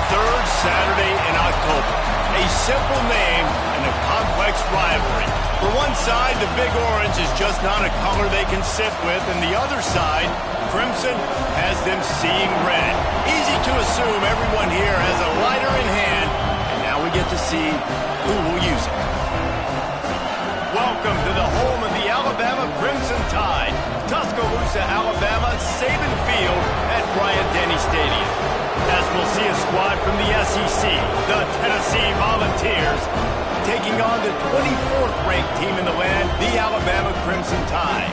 Third Saturday in October. A simple name and a complex rivalry. For one side, the Big Orange is just not a color they can sit with, and the other side, Crimson, has them seeing red. Easy to assume everyone here has a lighter in hand, and now we get to see who will use it. Welcome to the home of the Alabama Crimson Tide, Tuscaloosa, Alabama, Saban Field at Bryant-Denny Stadium. As we'll see a squad from the SEC, the Tennessee Volunteers, taking on the 24th-ranked team in the land, the Alabama Crimson Tide.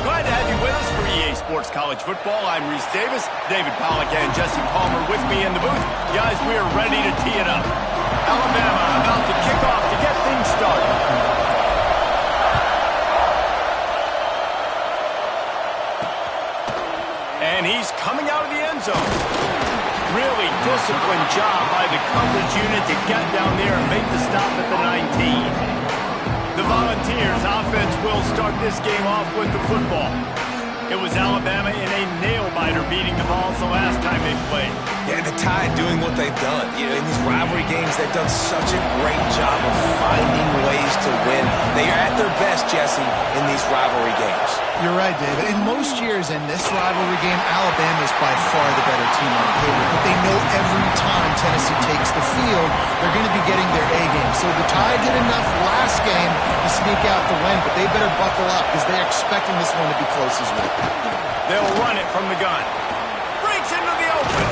Glad to have you with us for EA Sports College Football. I'm Reese Davis, David Pollack, and Jesse Palmer with me in the booth. Guys, we are ready to tee it up. Alabama about to kick off to get things started. And he's coming out of the end zone. Really disciplined job by the coverage unit to get down there and make the stop at the 19. The Volunteers offense will start this game off with the football. It was Alabama in a nail-biter beating the Vols the last time they played. Yeah, the Tide doing what they've done. You know, in these rivalry games, they've done such a great job of finding ways to win. They are at their best, Jesse, in these rivalry games. You're right, David. In most years in this rivalry game, Alabama is by far the better team on paper. But they know every time Tennessee takes the field, they're going to be getting their A game. So the Tide did enough last game to sneak out the win, but they better buckle up because they're expecting this one to be close as well. They'll run it from the gun. Breaks into the open.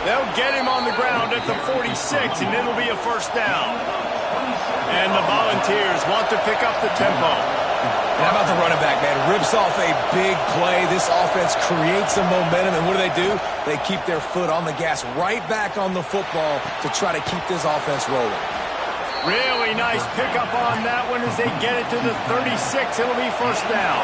They'll get him on the ground at the 46, and it'll be a first down. And the Volunteers want to pick up the tempo. And how about the running back, man? Rips off a big play. This offense creates some momentum, and what do? They keep their foot on the gas right back on the football to try to keep this offense rolling. Really nice pickup on that one as they get it to the 36. It'll be first down.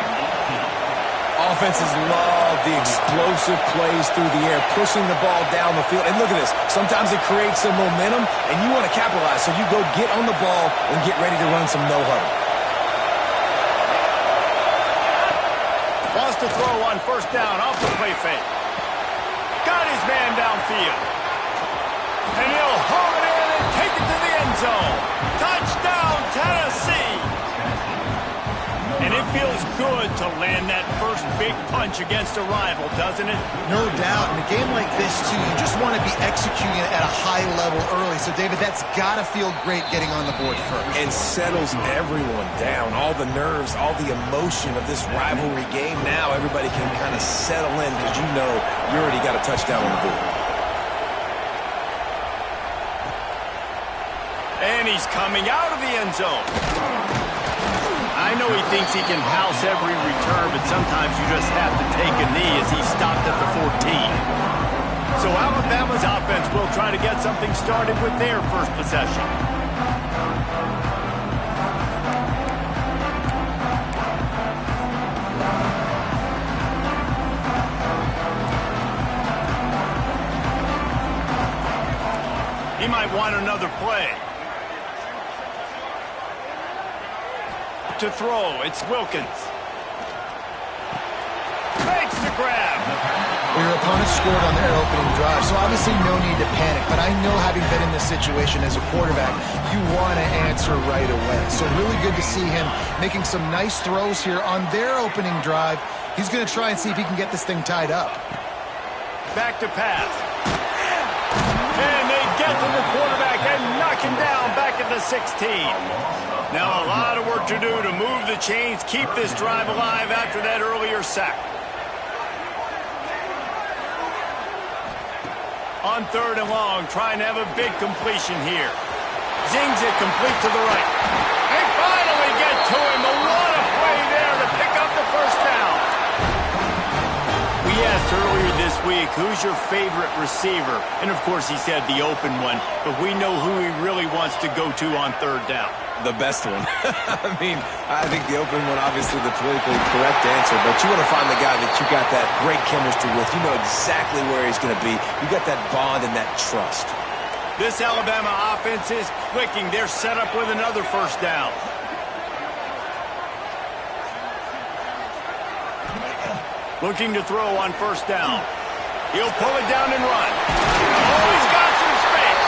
Offenses love the explosive plays through the air, pushing the ball down the field. And look at this. Sometimes it creates some momentum, and you want to capitalize. So you go get on the ball and get ready to run some no-huddle. Wants to throw on first down off the play fake. Got his man downfield. And he'll haul it in and take it to the end zone. Touchdown, Tennessee! And it feels good to land that first big punch against a rival, doesn't it? No doubt. In a game like this, too, you just want to be executing it at a high level early. So, David, that's got to feel great getting on the board first. And settles everyone down. All the nerves, all the emotion of this rivalry game. Now everybody can kind of settle in because you know you already got a touchdown on the board. And he's coming out of the end zone. I know he thinks he can house every return, but sometimes you just have to take a knee as he stopped at the 14. So Alabama's offense will try to get something started with their first possession. He might want another play. To throw, it's Wilkins. Makes the grab. Your opponent scored on their opening drive, so obviously no need to panic. But I know, having been in this situation as a quarterback, you want to answer right away. So really good to see him making some nice throws here on their opening drive. He's going to try and see if he can get this thing tied up. Back to pass. And they get to the quarterback and knock him down back at the 16. Now a lot of work to do to move the chains, keep this drive alive after that earlier sack. On third and long, trying to have a big completion here. Zings it complete to the right. They finally get to him. What a play there to pick up the first down. We asked earlier this week, who's your favorite receiver? And of course he said the open one, but we know who he really wants to go to on third down. The best one. I mean, I think the open one, obviously the politically correct answer, but you want to find the guy that you got that great chemistry with. You know exactly where he's going to be. You got that bond and that trust. This Alabama offense is clicking. They're set up with another first down. Looking to throw on first down. He'll pull it down and run. Oh, he's got some space.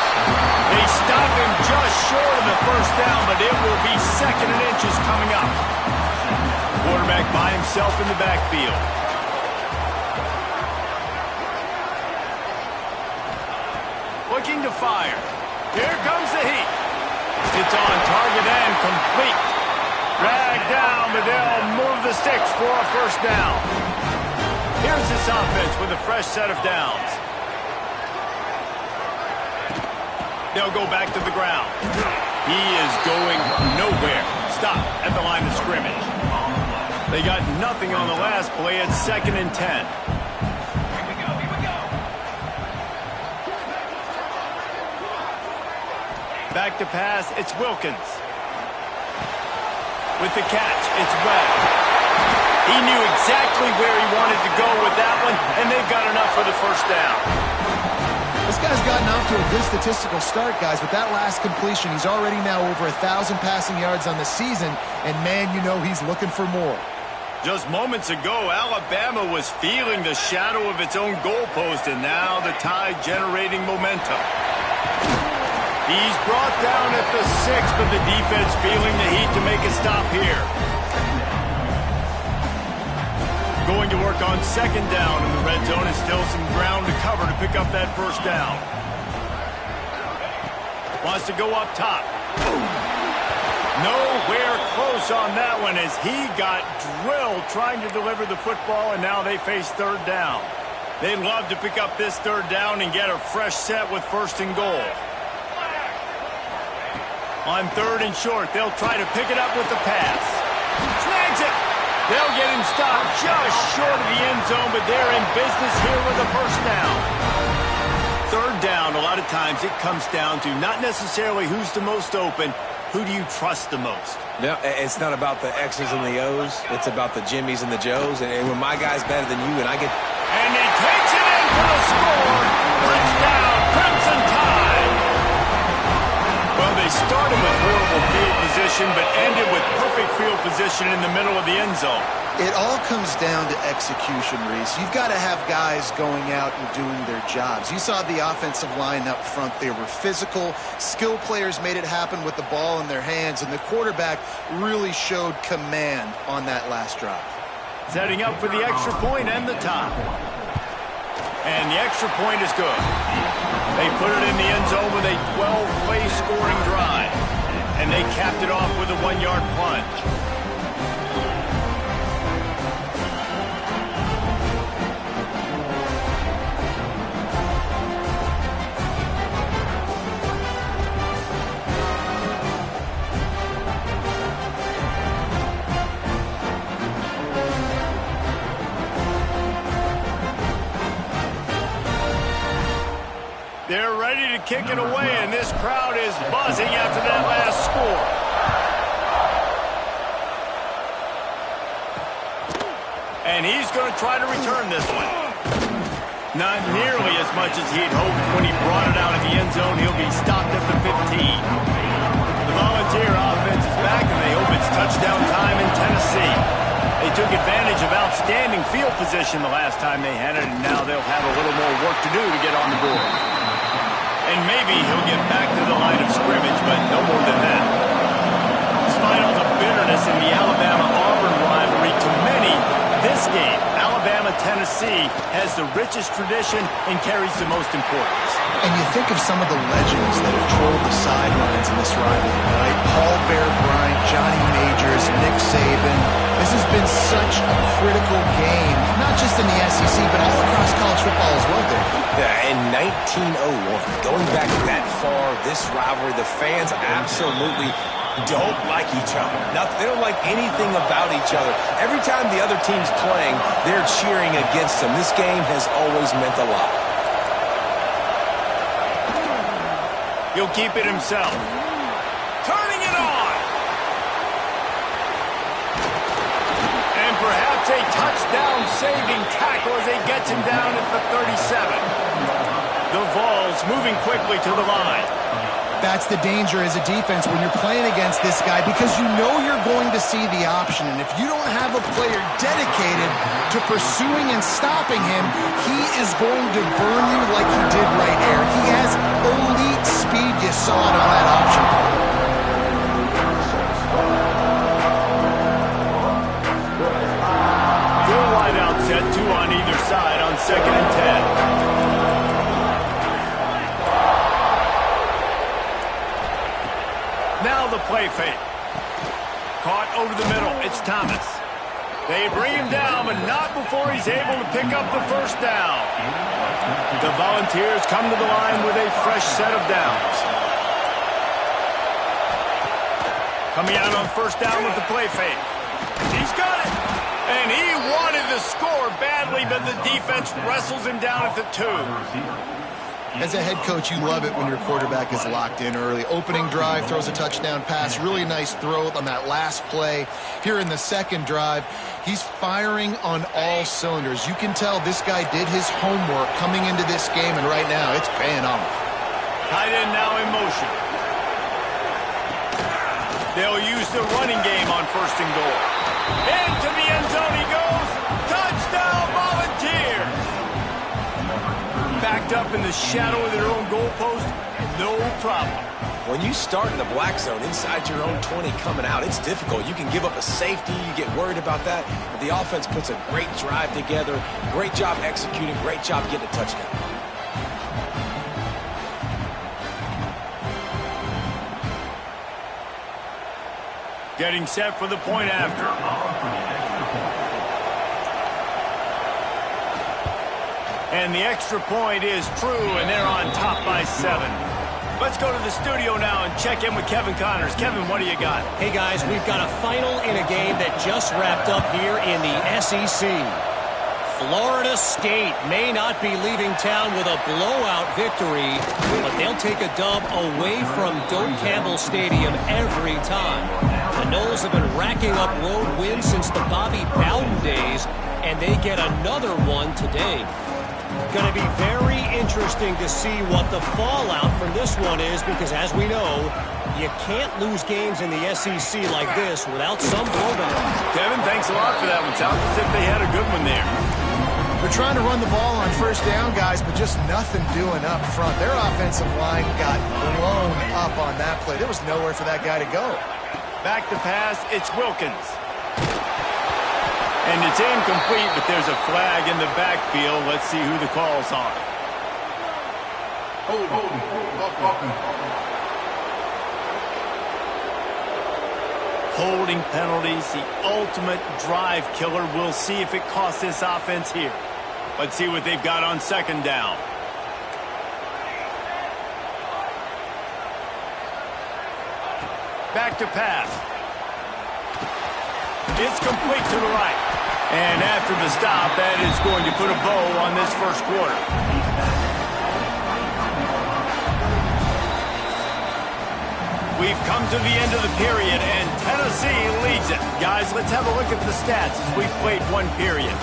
They stop him just short of the first down, but it will be second and inches coming up. Quarterback by himself in the backfield. Looking to fire. Here comes the heat. It's on target and complete. Dragged down, but they'll move the sticks for a first down. Here's this offense with a fresh set of downs. They'll go back to the ground. He is going nowhere. Stop at the line of scrimmage. They got nothing on the last play. It's 2nd and 10. Here we go. Back to pass. It's Wilkins. With the catch, it's Webb. He knew exactly where he wanted to go with that one, and they've got enough for the first down. This guy's gotten off to a good statistical start, guys. With that last completion, he's already now over 1,000 passing yards on the season, and man, you know he's looking for more. Just moments ago, Alabama was feeling the shadow of its own goalpost, and now the Tide generating momentum. He's brought down at the 6, but the defense feeling the heat to make a stop here. Going to work on 2nd down in the red zone, and still some ground to cover to pick up that first down. Wants to go up top. Nowhere close on that one as he got drilled trying to deliver the football, and now they face 3rd down. They'd love to pick up this 3rd down and get a fresh set with 1st and goal. On 3rd and short, they'll try to pick it up with the pass. Snags it. They'll get him stopped just short of the end zone, but they're in business here with a first down. 3rd down, a lot of times it comes down to not necessarily who's the most open, who do you trust the most? No, it's not about the X's and the O's. It's about the Jimmys and the Joes. And when my guy's better than you and I get... And he takes it in for the score. Touchdown, Crimson Tide. Well, they started with horrible field position, but ended with perfect field position in the middle of the end zone. It all comes down to execution, Reese. You've got to have guys going out and doing their jobs. You saw the offensive line up front. They were physical. Skill players made it happen with the ball in their hands, and the quarterback really showed command on that last drive. Setting up for the extra point and the tie. And the extra point is good. They put it in the end zone with a 12-play scoring drive. And they capped it off with a 1-yard plunge. They're ready to kick it away, and this crowd is buzzing after that last score. And he's going to try to return this one. Not nearly as much as he'd hoped when he brought it out of the end zone. He'll be stopped at the 15. The Volunteer offense is back, and they hope it's touchdown time in Tennessee. They took advantage of outstanding field position the last time they had it, and now they'll have a little more work to do to get on the board. And maybe he'll get back to the line of scrimmage, but no more than that. Despite all the bitterness in the Alabama-Auburn rivalry, to many, this game, Alabama-Tennessee, has the richest tradition and carries the most importance. And you think of some of the legends that have trolled the sidelines in this rivalry, right? Paul Bear Bryant, Johnny Majors, Nick Saban. This has been such a critical game, not just in the SEC, but all across college football as well, Dave. Yeah, in 1901, going back that far, this rivalry, the fans absolutely don't like each other. They don't like anything about each other. Every time the other team's playing, they're cheering against them. This game has always meant a lot. He'll keep it himself. Turning it on. And perhaps a touchdown-saving tackle as he gets him down at the 37. The Vols moving quickly to the line. That's the danger as a defense when you're playing against this guy, because you know you're going to see the option. And if you don't have a player dedicated to pursuing and stopping him, he is going to burn you like he did right here. He has elite speed. You saw it on that option. Full wide out set, two on either side on 2nd and 10. Now the play fake. Caught over the middle. It's Thomas. They bring him down, but not before he's able to pick up the first down. The Volunteers come to the line with a fresh set of downs. Coming out on first down with the play fake. He's got it. And he wanted to score badly, but the defense wrestles him down at the 2. As a head coach, you love it when your quarterback is locked in early. Opening drive, throws a touchdown pass. Really nice throw on that last play. Here in the second drive, he's firing on all cylinders. You can tell this guy did his homework coming into this game, and right now it's paying off. Tight end now in motion. They'll use the running game on 1st and goal. Into the end zone he goes. Touchdown, Volunteers! Backed up in the shadow of their own goalpost, no problem. When you start in the black zone inside your own 20 coming out, it's difficult. You can give up a safety. You get worried about that. But the offense puts a great drive together. Great job executing. Great job getting a touchdown. Getting set for the point after. And the extra point is true, and they're on top by 7. Let's go to the studio now and check in with Kevin Connors. Kevin, what do you got? Hey, guys, we've got a final in a game that just wrapped up here in the SEC. Florida State may not be leaving town with a blowout victory, but they'll take a dub away from Doak Campbell Stadium every time. The Noles have been racking up road wins since the Bobby Bowden days, and they get another one today. Going to be very interesting to see what the fallout from this one is, because as we know, you can't lose games in the SEC like this without some blowdown. Kevin, thanks a lot for that one. Sounds as if they had a good one there. They're trying to run the ball on first down, guys, but just nothing doing up front. Their offensive line got blown up on that play. There was nowhere for that guy to go. Back to pass, it's Wilkins. And it's incomplete, but there's a flag in the backfield. Let's see who the call's on. Holding penalties, the ultimate drive killer. We'll see if it costs this offense here. Let's see what they've got on second down. Back to pass. It's complete to the right. And after the stop, that is going to put a bow on this first quarter. We've come to the end of the period, and Tennessee leads it. Guys, let's have a look at the stats as we've played one period.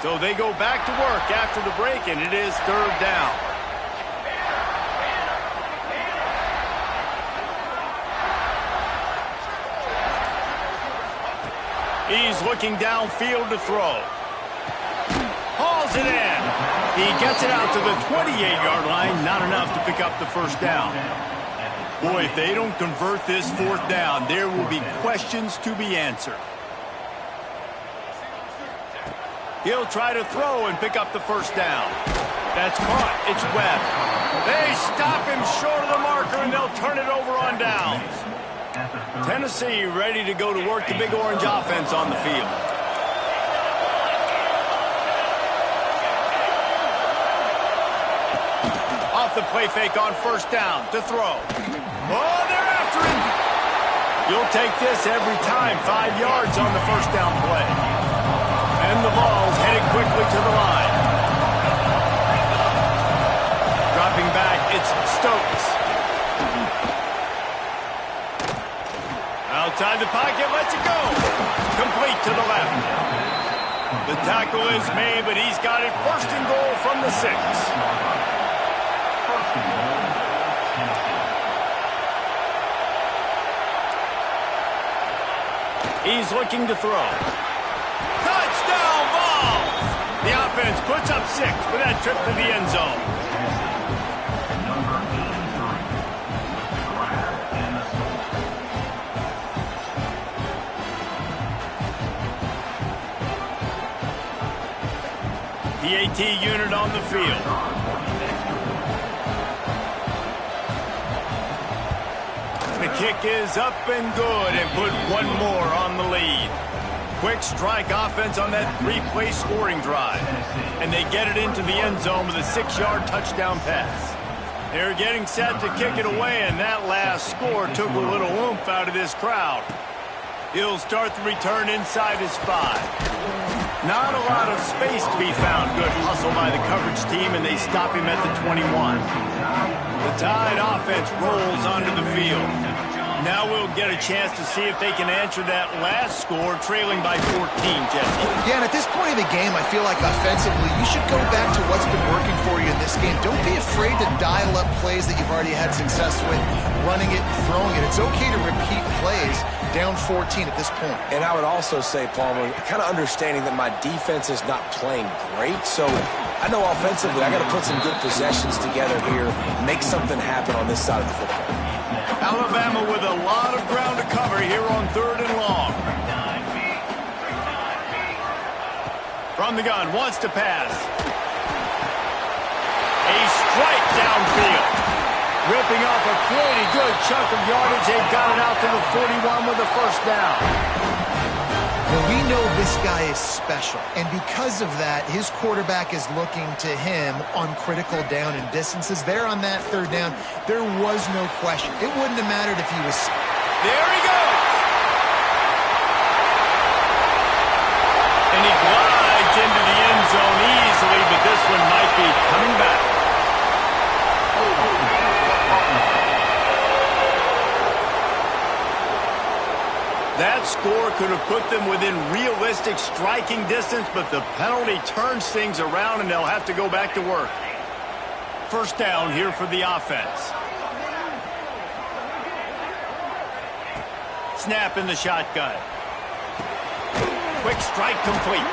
So they go back to work after the break, and it is third down. He's looking downfield to throw. Hauls it in. He gets it out to the 28-yard line. Not enough to pick up the first down. Boy, if they don't convert this fourth down, there will be questions to be answered. He'll try to throw and pick up the first down. That's caught. It's Webb. They stop him short of the marker, and they'll turn it over on downs. Tennessee ready to go to work the Big Orange offense on the field. Off the play fake on first down to throw. Oh, they're after him. You'll take this every time. 5 yards on the first down play. And the ball's headed quickly to the line. Dropping back, it's Stokes. Outside the pocket, lets it go. Complete to the left. The tackle is made, but he's got it first and goal from the 6. He's looking to throw. Touchdown, Vols! The offense puts up 6 for that trip to the end zone. The AT unit on the field. The kick is up and good, and put one more on the lead. Quick strike offense on that 3-play scoring drive. And they get it into the end zone with a 6-yard touchdown pass. They're getting set to kick it away, and that last score took a little oomph out of this crowd. He'll start the return inside his 5. Not a lot of space to be found. Good hustle by the coverage team, and they stop him at the 21. The Tide offense rolls onto the field. Now we'll get a chance to see if they can answer that last score, trailing by 14, Jesse. Yeah, and at this point in the game, I feel like offensively, you should go back to what's been working for you in this game. Don't be afraid to dial up plays that you've already had success with, running it and throwing it. It's okay to repeat plays down 14 at this point. And I would also say, Palmer, kind of understanding that my defense is not playing great, so I know offensively I got to put some good possessions together here, make something happen on this side of the football. Alabama with a lot of ground to cover here on 3rd and long. From the gun, wants to pass. A strike downfield. Ripping off a pretty good chunk of yardage. They've got it out to the 41 with the first down. Well, we know this guy is special, and because of that, his quarterback is looking to him on critical down and distances. There on that third down, there was no question. It wouldn't have mattered if he was... There he goes! And he glides into the end zone easily, but this one might be coming back. That score could have put them within realistic striking distance, but the penalty turns things around, and they'll have to go back to work. First down here for the offense. Snap in the shotgun. Quick strike complete.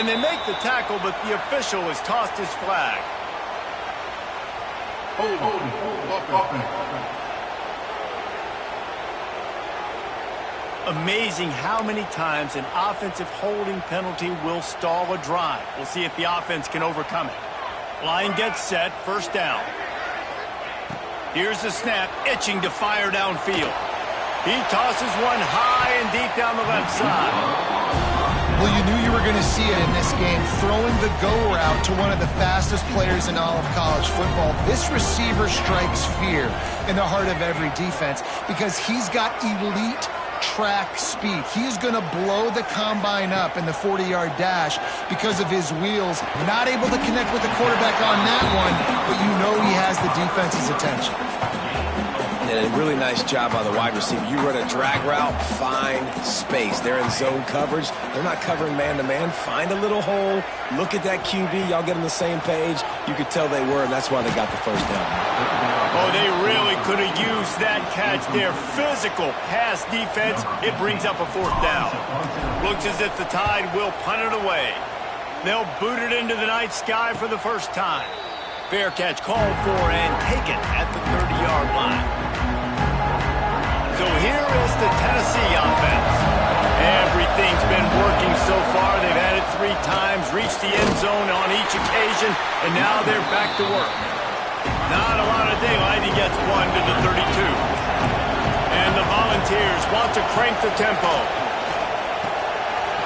And they make the tackle, but the official has tossed his flag. Amazing how many times an offensive holding penalty will stall a drive. We'll see if the offense can overcome it. Line gets set, first down. Here's the snap, itching to fire downfield. He tosses one high and deep down the left side. Well, you knew you were going to see it in this game, throwing the go route to one of the fastest players in all of college football. This receiver strikes fear in the heart of every defense because he's got elite track speed. He's going to blow the combine up in the 40-yard dash because of his wheels. Not able to connect with the quarterback on that one, but you know he has the defense's attention. And a really nice job by the wide receiver. You run a drag route, find space. They're in zone coverage. They're not covering man-to-man. Find a little hole. Look at that QB. Y'all get on the same page. You could tell they were, and that's why they got the first down. Oh, they really could have used that catch there. Physical pass defense. It brings up a fourth down. Looks as if the Tide will punt it away. They'll boot it into the night sky for the first time. Fair catch called for and taken at the 30-yard line. So here is the Tennessee offense. Everything's been working so far. They've had it 3 times, reached the end zone on each occasion, and now they're back to work. Not a lot of daylight. He gets one to the 32. And the Volunteers want to crank the tempo.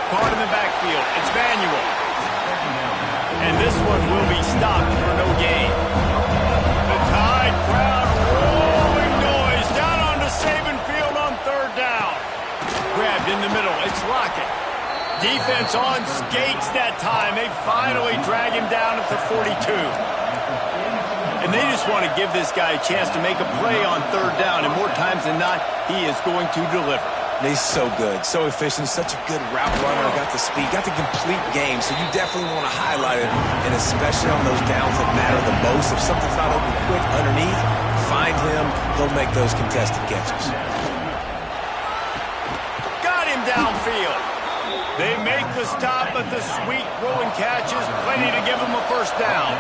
Caught in the backfield. It's Manuel. And this one will be stopped for no gain. The Tide crowd rolling noise down onto Saban Field on third down. Grabbed in the middle. It's Lockett. Defense on skates that time. They finally drag him down at the 42. And they just want to give this guy a chance to make a play on third down. And more times than not, he is going to deliver. He's so good, so efficient, such a good route runner, got the speed, got the complete game, so you definitely want to highlight it, and especially on those downs that matter the most. If something's not open quick underneath, find him, he'll make those contested catches. Got him downfield. They make the stop, but the sweet rolling catch is plenty to give him a first down.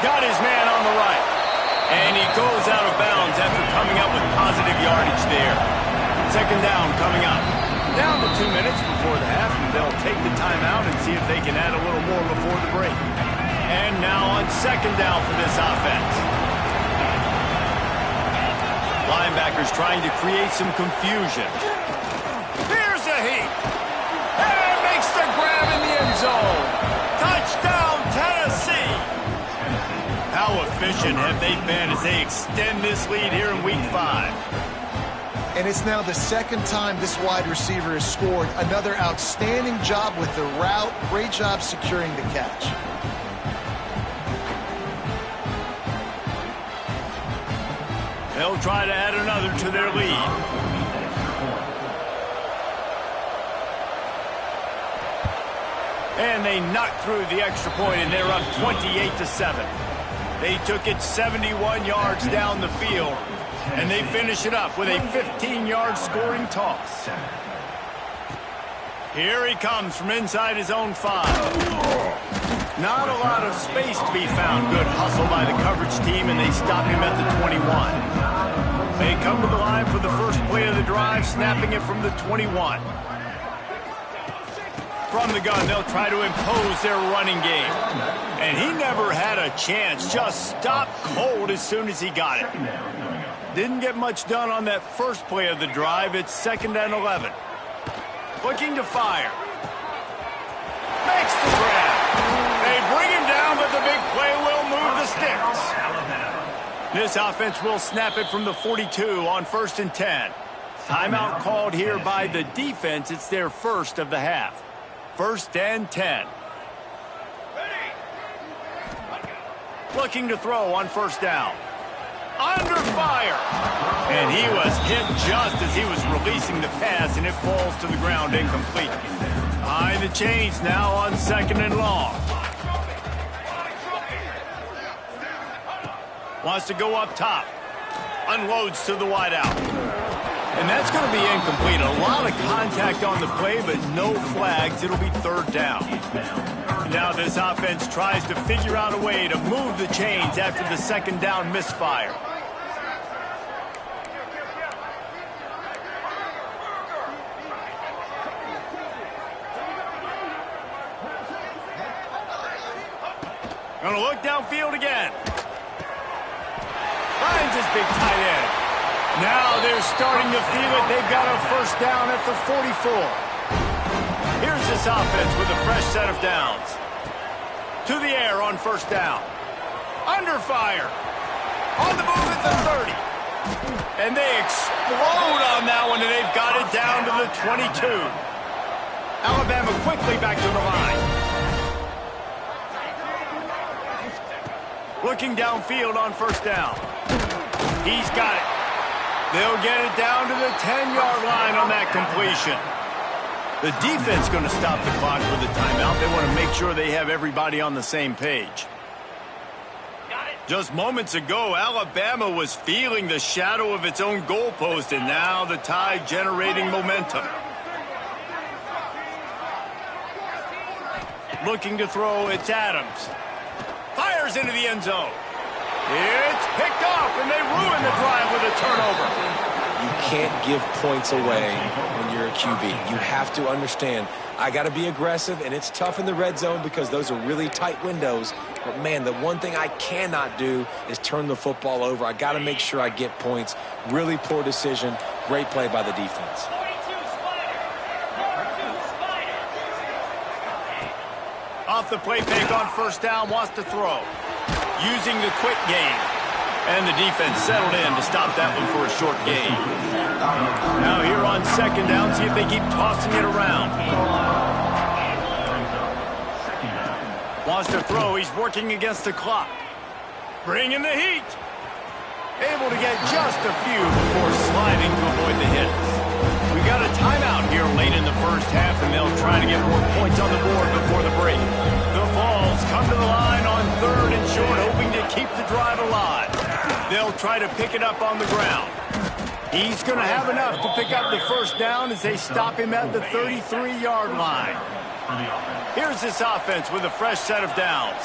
Got his man on the right. And he goes out of bounds after coming up with positive yardage there. Second down coming up. Down to 2 minutes before the half, and they'll take the timeout and see if they can add a little more before the break. And now on second down for this offense. Linebackers trying to create some confusion. Here's a heat. And makes the grab in the end zone. Touchdown, Tennessee. How efficient have they been as they extend this lead here in Week 5? And it's now the second time this wide receiver has scored. Another outstanding job with the route. Great job securing the catch. They'll try to add another to their lead. And they knock through the extra point, and they're up 28-7. They took it 71 yards down the field, and they finish it up with a 15-yard scoring toss. Here he comes from inside his own 5. Not a lot of space to be found. Good hustle by the coverage team, and they stop him at the 21. They come to the line for the first play of the drive, snapping it from the 21. From the gun, they'll try to impose their running game. And he never had a chance. Just stopped cold as soon as he got it. Didn't get much done on that first play of the drive. It's 2nd and 11. Looking to fire. Makes the grab. They bring him down, but the big play will move the sticks. This offense will snap it from the 42 on 1st and 10. Timeout called here by the defense. It's their first of the half. 1st and 10. Looking to throw on 1st down. Under fire. And he was hit just as he was releasing the pass, and it falls to the ground incomplete. Behind the chains now on 2nd and long. Wants to go up top. Unloads to the wideout. And that's going to be incomplete. A lot of contact on the play, but no flags. It'll be 3rd down. Now this offense tries to figure out a way to move the chains after the 2nd down misfire. Going to look downfield again. Finds his big tight end. Now they're starting to feel it. They've got a 1st down at the 44. Here's this offense with a fresh set of downs. To the air on 1st down. Under fire. On the move at the 30. And they explode on that one, and they've got it down to the 22. Alabama quickly back to the line. Looking downfield on 1st down. He's got it. They'll get it down to the 10-yard line on that completion. The defense going to stop the clock with a timeout. They want to make sure they have everybody on the same page. Just moments ago, Alabama was feeling the shadow of its own goalpost, and now the Tide generating momentum. Looking to throw, it's Adams. Fires into the end zone. It's picked off, and they ruin the drive with a turnover. You can't give points away when you're a QB. You have to understand, I got to be aggressive, and it's tough in the red zone because those are really tight windows. But, man, the one thing I cannot do is turn the football over. I got to make sure I get points. Really poor decision. Great play by the defense. Off the play fake on 1st down, wants to throw. Using the quick game. And the defense settled in to stop that one for a short gain. Now here on 2nd down, see if they keep tossing it around. Wants to throw, he's working against the clock. Bringing the heat. Able to get just a few before sliding to avoid the hits. We got a timeout here late in the 1st half, and they'll try to get more points on the board before the break. The Vols come to the line on 3rd and short, hoping to keep the drive alive. They'll try to pick it up on the ground. He's going to have enough to pick up the 1st down as they stop him at the 33-yard line. Here's this offense with a fresh set of downs.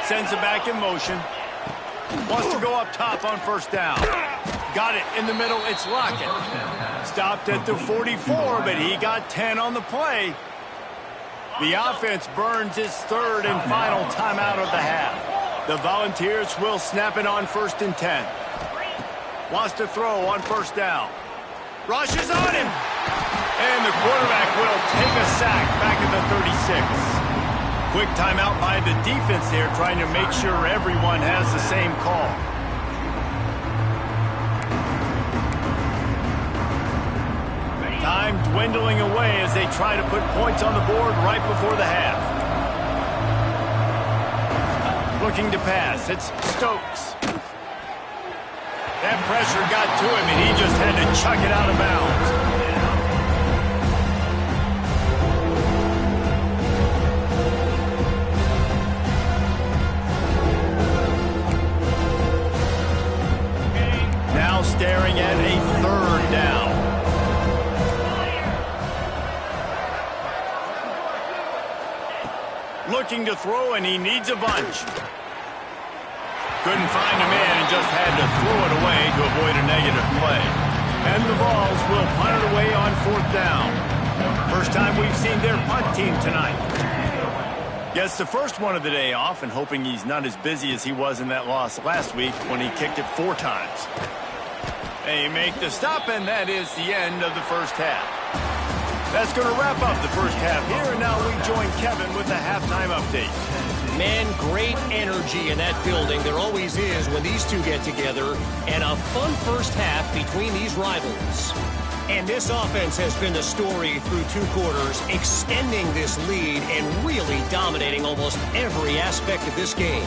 Sends it back in motion. Wants to go up top on 1st down. Got it in the middle. It's Lockett. Stopped at the 44, but he got 10 on the play. The offense burns its 3rd and final timeout of the half. The Volunteers will snap it on 1st and 10. Wants to throw on 1st down. Rushes on him. And the quarterback will take a sack back at the 36. Quick timeout by the defense there, trying to make sure everyone has the same call. Time dwindling away as they try to put points on the board right before the half. Looking to pass, it's Stokes. That pressure got to him, and he just had to chuck it out of bounds. Now staring at a 3rd down. Looking to throw, and he needs a bunch. Couldn't find a man and just had to throw it away to avoid a negative play. And the Vols will punt it away on 4th down. First time we've seen their punt team tonight. Gets the first one of the day off and hoping he's not as busy as he was in that loss last week when he kicked it 4 times. They make the stop, and that is the end of the first half. That's going to wrap up the first half here, and now we join Kevin with the halftime update. Man, great energy in that building. There always is when these two get together, and a fun first half between these rivals. And this offense has been the story through 2 quarters, extending this lead and really dominating almost every aspect of this game.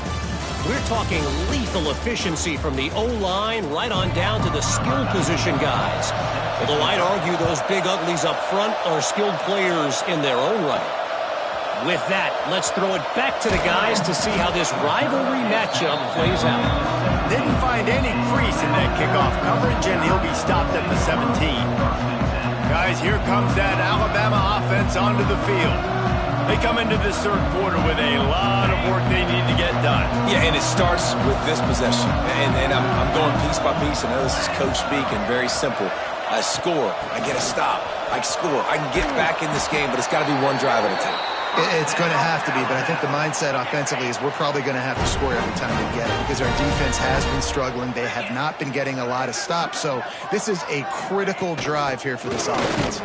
We're talking lethal efficiency from the O-line right on down to the skill position guys. Although I'd argue those big uglies up front are skilled players in their own right. With that, let's throw it back to the guys to see how this rivalry matchup plays out. Didn't find any crease in that kickoff coverage, and he'll be stopped at the 17. Guys, here comes that Alabama offense onto the field. They come into this third quarter with a lot of work they need to get done. Yeah, and it starts with this possession. And I'm going piece by piece. I know this is coach speak and very simple. I score. I get a stop. I score. I can get back in this game, but it's got to be one drive at a time. It's going to have to be, but I think the mindset offensively is we're probably going to have to score every time we get it because our defense has been struggling. They have not been getting a lot of stops, so this is a critical drive here for this offense.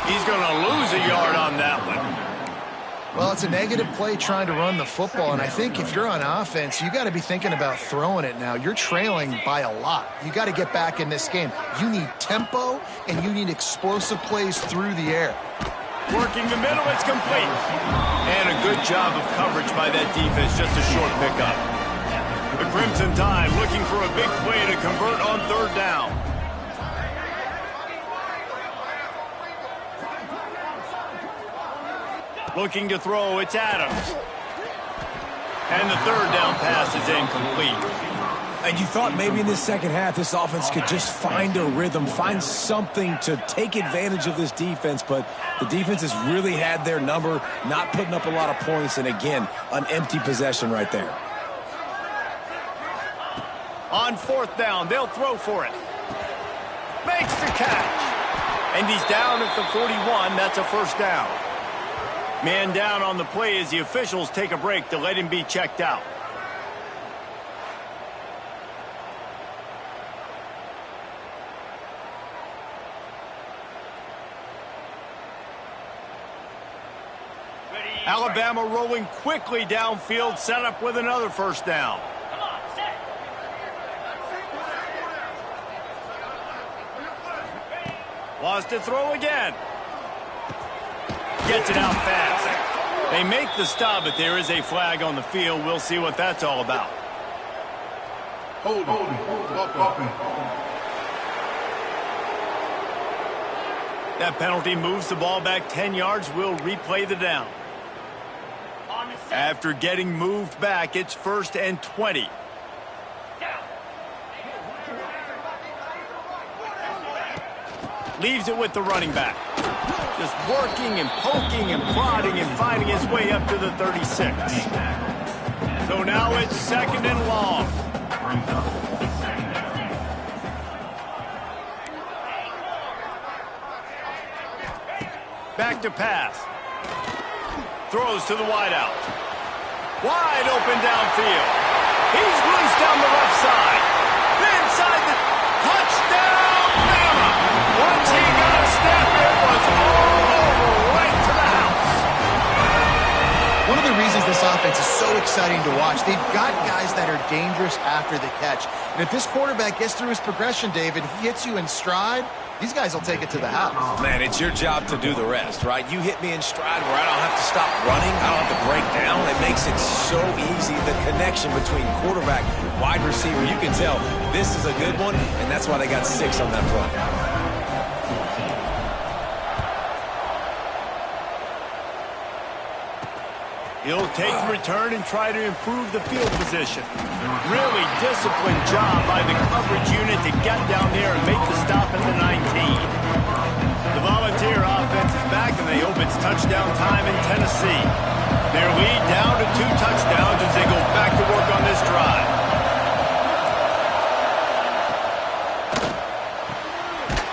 He's going to lose a yard on that one. Well, it's a negative play trying to run the football, and I think if you're on offense, you got to be thinking about throwing it now. You're trailing by a lot. You got to get back in this game. You need tempo, and you need explosive plays through the air. Working the middle, it's complete. And a good job of coverage by that defense, just a short pickup. The Crimson Tide looking for a big play to convert on 3rd down. Looking to throw, it's Adams. And the 3rd down pass is incomplete. And you thought maybe in this second half this offense could just find a rhythm, find something to take advantage of this defense, but the defense has really had their number, not putting up a lot of points, and again, an empty possession right there. On 4th down, they'll throw for it. Makes the catch. And he's down at the 41. That's a 1st down. Man down on the play as the officials take a break to let him be checked out. Alabama rolling quickly downfield, set up with another 1st down. Wants to throw again. Gets it out fast. They make the stop, but there is a flag on the field. We'll see what that's all about. Hold on. That penalty moves the ball back 10 yards. We'll replay the down. After getting moved back, it's 1st and 20. Leaves it with the running back. Just working and poking and prodding and finding his way up to the 36. So now it's 2nd and long. Back to pass. Throws to the wideout. Wide open downfield. He's loose down the left side. Inside the touchdown, Bama. Once he got a step, it was all over right to the house. One of the reasons this offense is so exciting to watch, they've got guys that are dangerous after the catch. And if this quarterback gets through his progression, David, he hits you in stride, these guys will take it to the house. Man, it's your job to do the rest, right? You hit me in stride where I don't have to stop running. I don't have to break down. It makes it so easy. The connection between quarterback and wide receiver, you can tell this is a good one, and that's why they got 6 on that play. He'll take the return and try to improve the field position. Really disciplined job by the coverage unit to get down there and make the stop at the 19. The Volunteer offense is back, and they hope it's touchdown time in Tennessee. Their lead down to 2 touchdowns as they go back to work on this drive.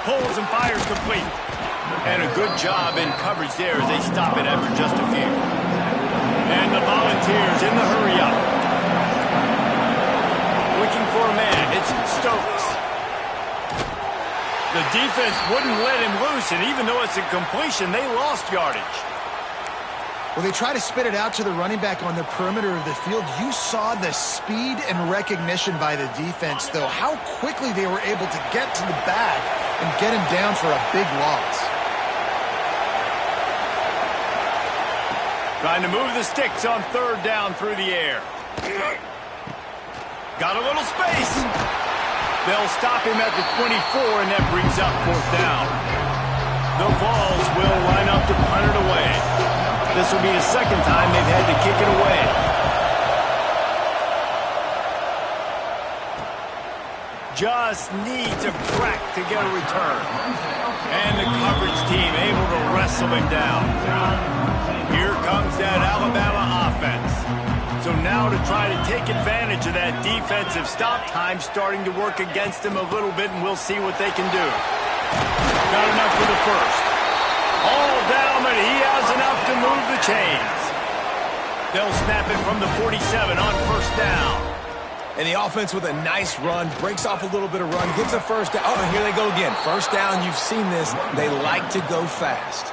Pulls and fires complete. And a good job in coverage there as they stop it after just a few. And the Volunteers in the hurry up. Looking for a man. It's Stokes. The defense wouldn't let him loose, and even though it's a completion, they lost yardage. Well, they try to spit it out to the running back on the perimeter of the field. You saw the speed and recognition by the defense, though, how quickly they were able to get to the back and get him down for a big loss. Trying to move the sticks on third down through the air. Got a little space. They'll stop him at the 24, and that brings up fourth down. The Vols will line up to punt it away. This will be the second time they've had to kick it away. Just needs a crack to get a return. And the coverage team able to wrestle him down. Here comes that Alabama offense. So now to try to take advantage of that defensive stop time starting to work against them a little bit, and we'll see what they can do. Got enough for the first. All down, but he has enough to move the chains. They'll snap it from the 47 on first down. And the offense with a nice run, breaks off a little bit of run, gets a first down. Oh, and here they go again. First down, you've seen this. They like to go fast.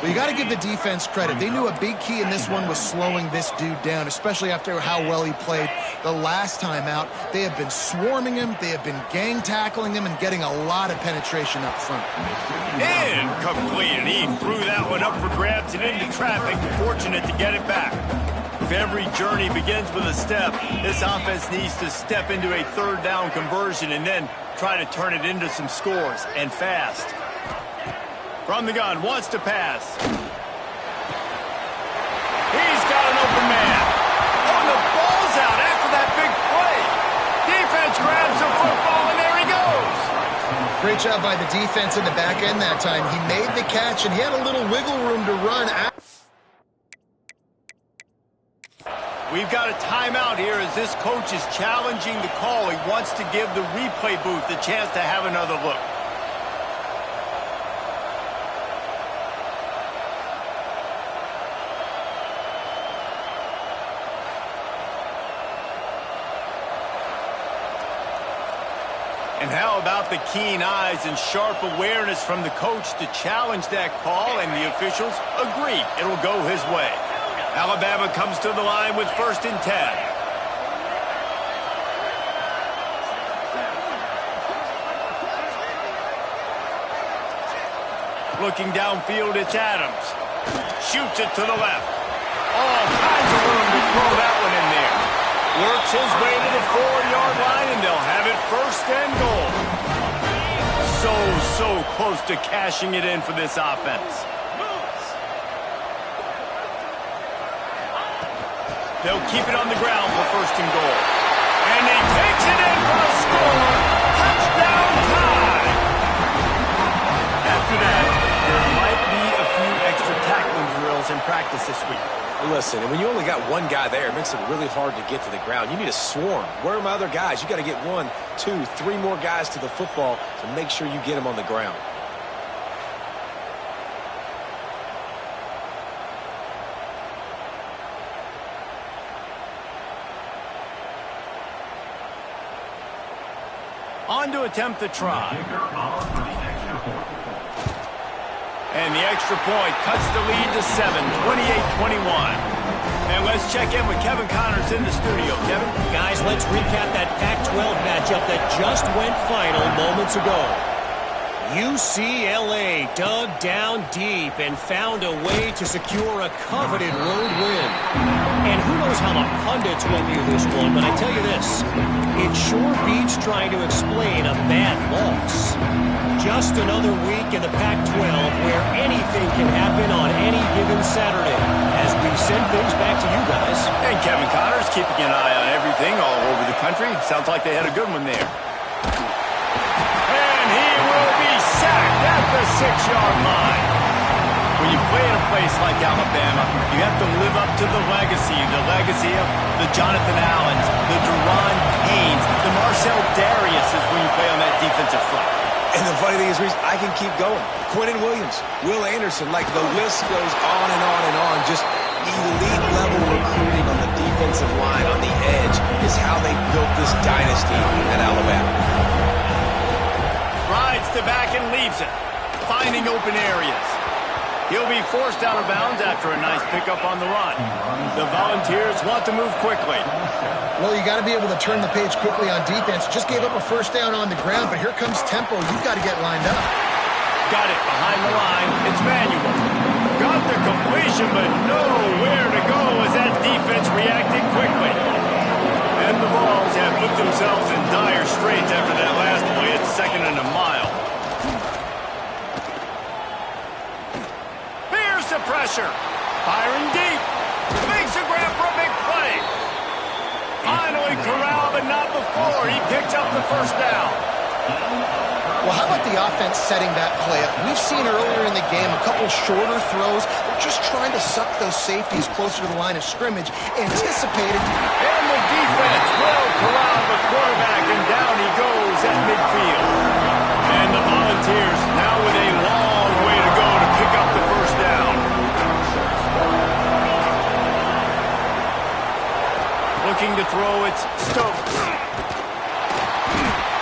Well, you got to give the defense credit. They knew a big key in this one was slowing this dude down, especially after how well he played the last time out. They have been swarming him, they have been gang tackling him, and getting a lot of penetration up front. Incomplete, and he threw that one up for grabs and into traffic. Fortunate to get it back. If every journey begins with a step, this offense needs to step into a third down conversion and then try to turn it into some scores, and fast. From the gun, wants to pass. He's got an open man. Oh, the ball's out after that big play. Defense grabs the football, and there he goes. Great job by the defense in the back end that time. He made the catch, and he had a little wiggle room to run out. We've got a timeout here as this coach is challenging the call. He wants to give the replay booth the chance to have another look. And how about the keen eyes and sharp awareness from the coach to challenge that call, and the officials agree it'll go his way. Alabama comes to the line with 1st and 10. Looking downfield, it's Adams. Shoots it to the left. All kinds of room to throw that one in there. Works his way to the 4-yard line, and they'll have it 1st and goal. So close to cashing it in for this offense. They'll keep it on the ground for 1st and goal. And he takes it in for a score. Touchdown tie. After that, there might be a few extra tackling drills in practice this week. Listen, when you only got one guy there, it makes it really hard to get to the ground. You need a swarm. Where are my other guys? You got to get 1, 2, 3 more guys to the football to make sure you get them on the ground. On to attempt the try. And the extra point cuts the lead to 7, 28-21. And let's check in with Kevin Connors in the studio. Kevin? Guys, let's recap that Pac-12 matchup that just went final moments ago. UCLA dug down deep and found a way to secure a coveted road win. And who knows how the pundits will view this one, but I tell you this, it sure beats trying to explain a bad loss. Just another week in the Pac-12 where anything can happen on any given Saturday as we send things back to you guys. And Kevin Connors keeping an eye on everything all over the country. Sounds like they had a good one there. And he will be sacked at the 6-yard line. When you play in a place like Alabama, you have to live up to the legacy of the Jonathan Allens, the Deron Paynes, the Marcel Darius is when you play on that defensive front. And the funny thing is, Reese, I can keep going. Quinnen Williams, Will Anderson, like the list goes on and on and on. Just elite level recruiting on the defensive line, on the edge, is how they built this dynasty at Alabama. Rides to back and leaves it, finding open areas. He'll be forced out of bounds after a nice pickup on the run. The Volunteers want to move quickly. Well, you got to be able to turn the page quickly on defense. Just gave up a first down on the ground, but here comes tempo. You've got to get lined up. Got it behind the line. It's Manuel. Got the completion, but nowhere to go as that defense reacted quickly. And the Vols have put themselves in dire straits after that last play. It's 2nd and a mile. Here's the pressure. Firing deep. Makes a grab for a big play. Finally corralled, but not before. He picks up the first down. Well, how about the offense setting that play up? We've seen earlier in the game a couple shorter throws. They're just trying to suck those safeties closer to the line of scrimmage, anticipated. And the defense will corral the quarterback, and down he goes at midfield. And the Volunteers now with a long way to go to pick up the first down. Looking to throw, it's Stokes.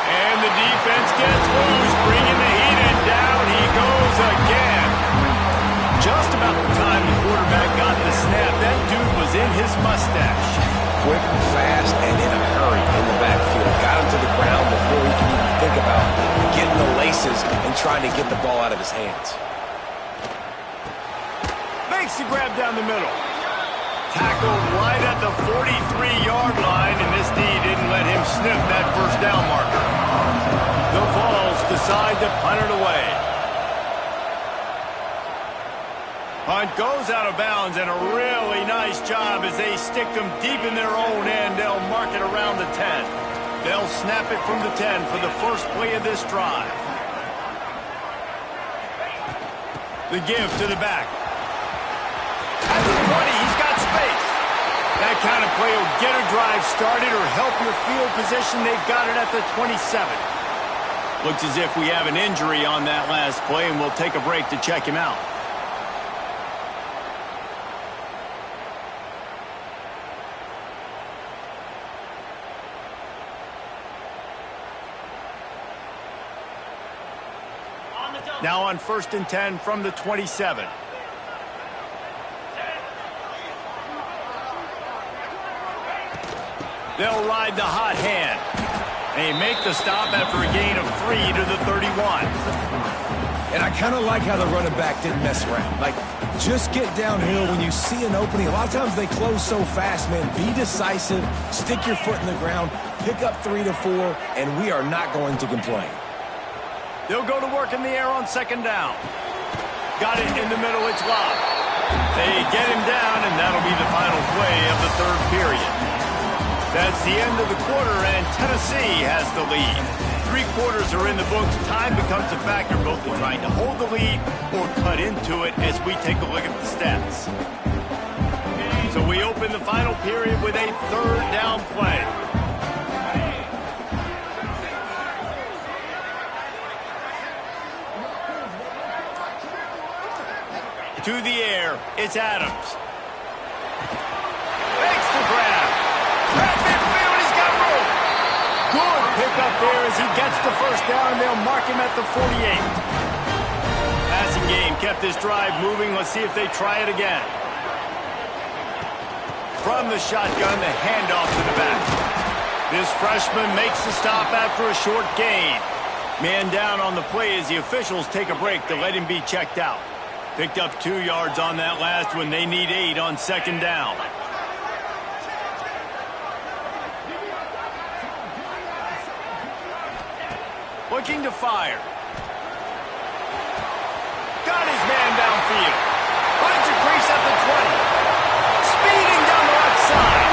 And the defense gets loose, bringing the heat, and down he goes again. Just about the time the quarterback got the snap, that dude was in his mustache. Quick, fast, and in a hurry in the backfield. Got him to the ground before he can even think about getting the laces and trying to get the ball out of his hands. Makes the grab down the middle. Tackled right at the 43-yard line, and this D didn't let him sniff that first down marker. The Vols decide to punt it away. Punt goes out of bounds, and a really nice job as they stick them deep in their own end. They'll mark it around the 10. They'll snap it from the 10 for the first play of this drive. The give to the back. At the 20, he's got space. That kind of play will get a drive started or help your field position. They've got it at the 27. Looks as if we have an injury on that last play, and we'll take a break to check him out. Now on 1st and 10 from the 27. They'll ride the hot hand. They make the stop after a gain of 3 to the 31. And I kind of like how the running back didn't mess around. Like, just get downhill when you see an opening. A lot of times they close so fast, man. Be decisive, stick your foot in the ground, pick up 3 to 4, and we are not going to complain. They'll go to work in the air on 2nd down. Got it in the middle, it's Love. They get him down, and that'll be the final play of the 3rd period. That's the end of the quarter, and Tennessee has the lead. 3 quarters are in the books. Time becomes a factor, both in trying to hold the lead or cut into it as we take a look at the stats. So we open the final period with a 3rd down play. To the air, it's Adams. Makes the grab. Grab midfield, he's got room. Good pick up there as he gets the first down, and they'll mark him at the 48. Passing game kept this drive moving. Let's see if they try it again. From the shotgun, the handoff to the back. This freshman makes the stop after a short gain. Man down on the play as the officials take a break to let him be checked out. Picked up 2 yards on that last one. They need 8 on 2nd down. Looking to fire. Got his man downfield. Finds a crease at the 20. Speeding down the left side.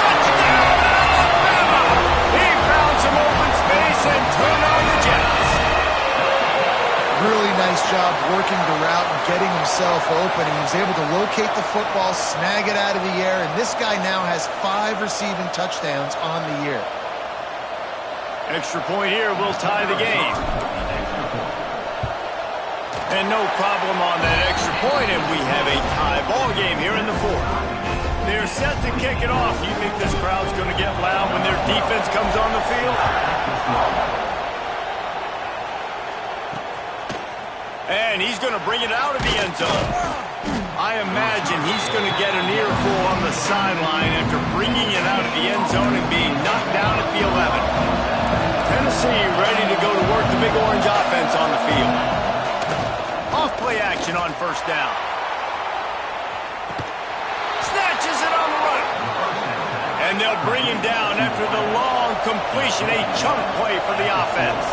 Touchdown, Alabama! He found some open space and turned on the Jets. Really nice job working the route and getting himself open. And he was able to locate the football, snag it out of the air, and this guy now has 5 receiving touchdowns on the year. Extra point here will tie the game. And no problem on that extra point, and we have a tie ball game here in the fourth. They're set to kick it off. You think this crowd's going to get loud when their defense comes on the field? And he's going to bring it out of the end zone. I imagine he's going to get an earful on the sideline after bringing it out of the end zone and being knocked down at the 11. Tennessee ready to go to work the Big Orange offense on the field. Off play action on first down. Snatches it on the run. And they'll bring him down after the long completion, a chunk play for the offense.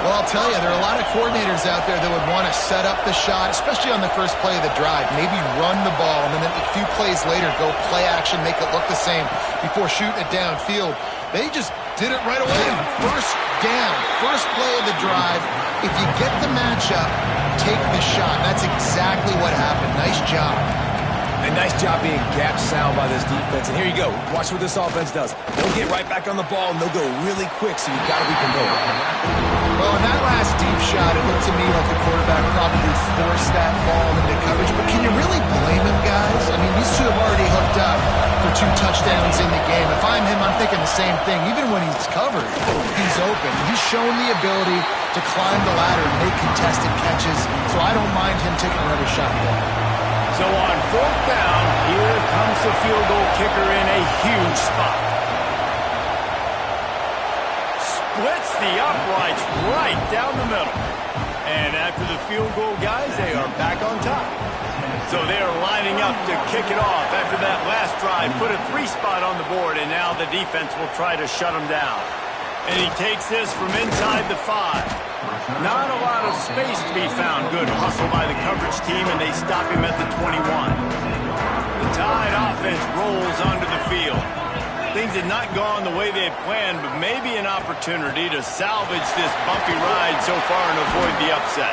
Well, I'll tell you, there are a lot of coordinators out there that would want to set up the shot, especially on the first play of the drive. Maybe run the ball, and then a few plays later, go play action, make it look the same before shooting it downfield. They just did it right away. First down, first play of the drive. If you get the matchup, take the shot. That's exactly what happened. Nice job. And nice job being gap sound by this defense. And here you go. Watch what this offense does. They'll get right back on the ball, and they'll go really quick, so you've got to be prepared. Well, in that last deep shot, it looked to me like the quarterback probably forced that ball into coverage. But can you really blame him, guys? I mean, these two have already hooked up for 2 touchdowns in the game. If I'm him, I'm thinking the same thing. Even when he's covered, he's open. He's shown the ability to climb the ladder and make contested catches, so I don't mind him taking another shot there. So on fourth down, here comes the field goal kicker in a huge spot. Splits the uprights right down the middle. And after the field goal, guys, they are back on top. So they are lining up to kick it off after that last drive. Put a 3-spot on the board, and now the defense will try to shut them down. And he takes this from inside the 5. Not a lot of space to be found. Good hustle by the coverage team, and they stop him at the 21. The Tide offense rolls onto the field. Things had not gone the way they had planned, but maybe an opportunity to salvage this bumpy ride so far and avoid the upset.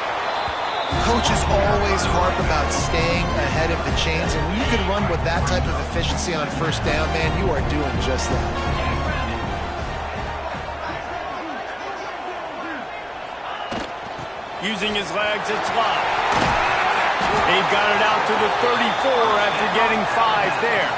Coaches always harp about staying ahead of the chains, and when you can run with that type of efficiency on first down, man, you are doing just that. Using his legs, it's Lott. They've got it out to the 34 after getting 5 there.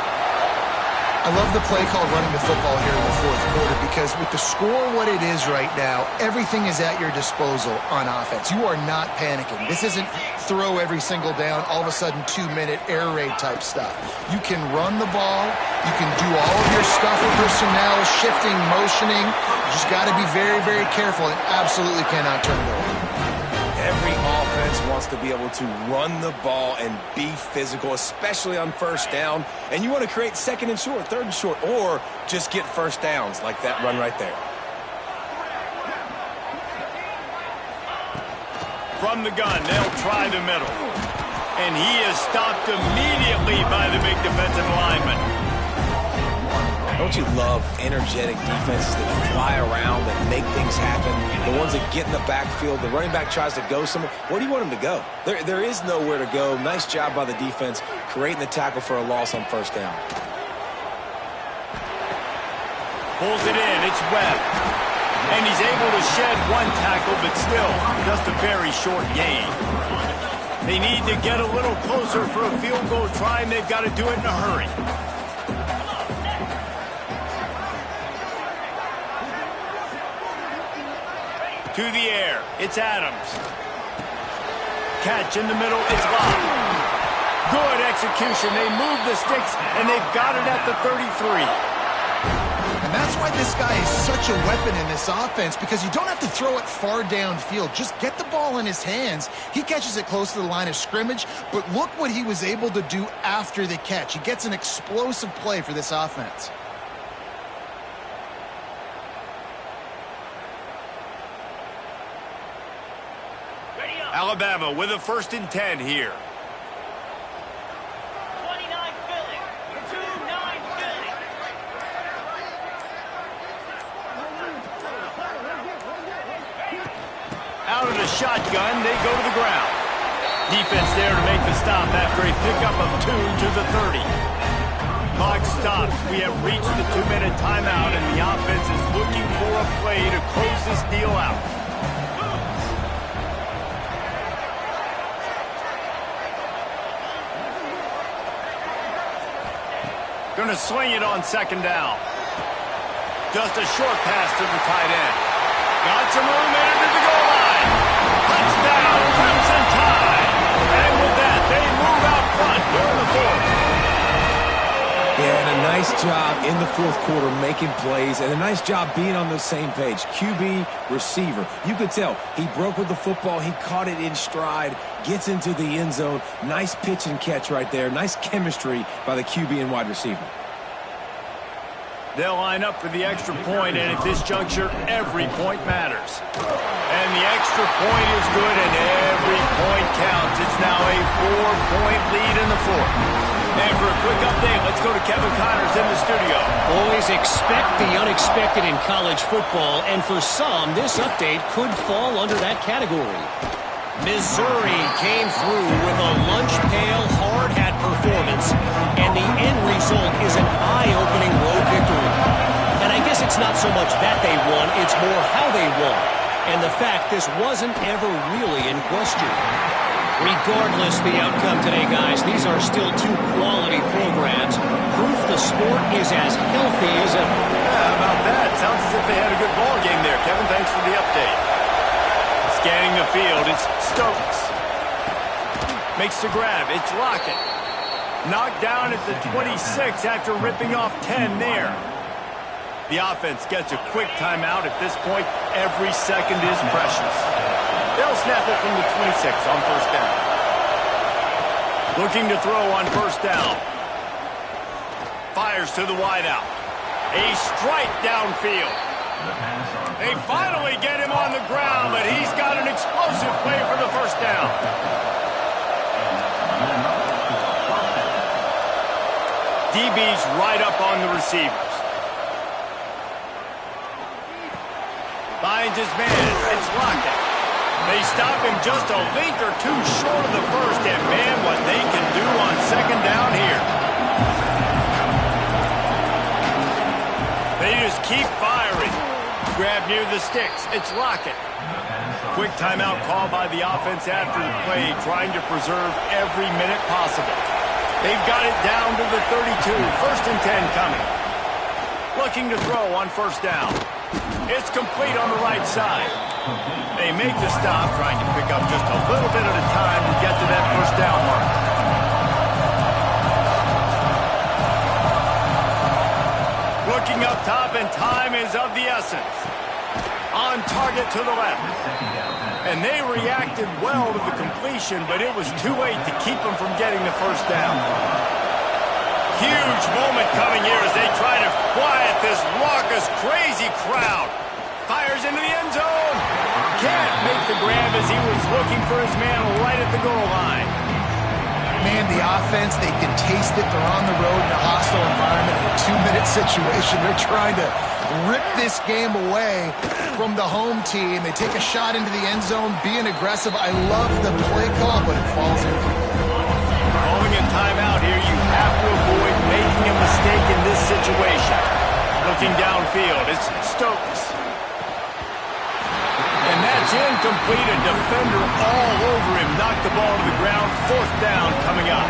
I love the play call running the football here in the fourth quarter because with the score what it is right now, everything is at your disposal on offense. You are not panicking. This isn't throw every single down, all of a sudden 2-minute air raid type stuff. You can run the ball. You can do all of your stuff with personnel, shifting, motioning. You just got to be very, very careful and absolutely cannot turn it over. Every offense wants to be able to run the ball and be physical, especially on first down. And you want to create second and short, third and short, or just get first downs like that run right there. From the gun, they'll try the middle. And he is stopped immediately by the big defensive lineman. Don't you love energetic defenses that fly around and make things happen? The ones that get in the backfield, the running back tries to go somewhere. Where do you want him to go? There is nowhere to go. Nice job by the defense creating the tackle for a loss on first down. Pulls it in. It's Webb. And he's able to shed 1 tackle, but still just a very short gain. They need to get a little closer for a field goal try, and they've got to do it in a hurry. To the air, it's Adams. Catch in the middle, it's Lott. Good execution. They move the sticks, and they've got it at the 33. And that's why this guy is such a weapon in this offense, because you don't have to throw it far downfield. Just get the ball in his hands. He catches it close to the line of scrimmage, but look what he was able to do after the catch. He gets an explosive play for this offense. Alabama with a 1st and 10 here. 29 Philly. 2-9 Philly. Out of the shotgun, they go to the ground. Defense there to make the stop after a pickup of 2 to the 30. Clock stops. We have reached the 2-minute timeout, and the offense is looking for a play to close this deal out. Going to swing it on second down. Just a short pass to the tight end. Got some room into the goal line. Touchdown, Crimson Tide. And with that, they move out front here in the fourth. Yeah, and a nice job in the fourth quarter making plays, and a nice job being on the same page. QB, receiver. You could tell he broke with the football. He caught it in stride, gets into the end zone. Nice pitch and catch right there. Nice chemistry by the QB and wide receiver. They'll line up for the extra point, and at this juncture, every point matters. And the extra point is good, and every point counts. It's now a 4-point lead in the fourth. And for a quick update, let's go to Kevin Connors in the studio. Always expect the unexpected in college football, and for some, this update could fall under that category. Missouri came through with a lunch pail hard hat performance, and the end result is an eye-opening road victory. And I guess it's not so much that they won, it's more how they won, and the fact this wasn't ever really in question. Regardless the outcome today, guys, these are still two quality programs. Proof the sport is as healthy as ever. Yeah, how about that? Sounds as if they had a good ball game there. Kevin, thanks for the update. Scanning the field, it's Stokes. Makes the grab, it's Lockett. Knocked down at the 26 after ripping off 10 there. The offense gets a quick timeout. At this point, every second is precious. They'll snap it from the 26 on first down. Looking to throw on first down. Fires to the wideout. A strike downfield. They finally get him on the ground, but he's got an explosive play for the first down. DB's right up on the receivers. Finds his man. It's Lockett. They stop him just a link or two short of the first, and man, what they can do on second down here. They just keep firing. Grab near the sticks. It's Lockett. Quick timeout call by the offense after the play, trying to preserve every minute possible. They've got it down to the 32. First and 10 coming. Looking to throw on first down. It's complete on the right side. They make the stop, trying to pick up just a little bit at a time to get to that first down mark. Looking up top, and time is of the essence. On target to the left. And they reacted well to the completion, but it was too late to keep them from getting the first down. Huge moment coming here as they try to quiet this raucous, crazy crowd. Fires into the end zone. Can't make the grab as he was looking for his man right at the goal line. Man, the offense, they can taste it. They're on the road in a hostile environment in a 2-minute situation. They're trying to rip this game away from the home team. They take a shot into the end zone, being aggressive. I love the play call, but it falls incomplete. Calling a timeout here, you have to avoid making a mistake in this situation. Looking downfield, it's Stokes. And that's incomplete. A defender all over him. Knocked the ball to the ground. Fourth down coming up.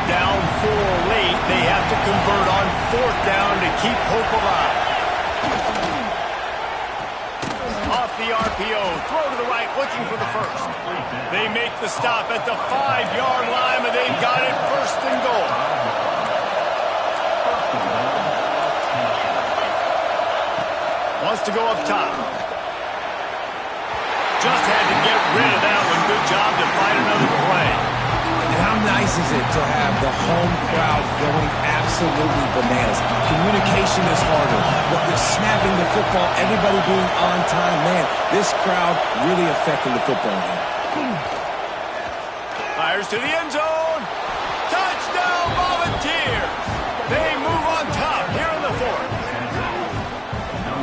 Down 4 late. They have to convert on fourth down to keep hope alive. Off the RPO. Throw to the right. Looking for the first. They make the stop at the 5-yard line, but they've got it first and goal. Wants to go up top. Just had to get rid of that one. Good job to find another play. And how nice is it to have the home crowd going absolutely bananas? Communication is harder, but with snapping the football, everybody being on time, man, this crowd really affecting the football game. Fires to the end zone. Touchdown, Volunteers. They move on top here in the fourth.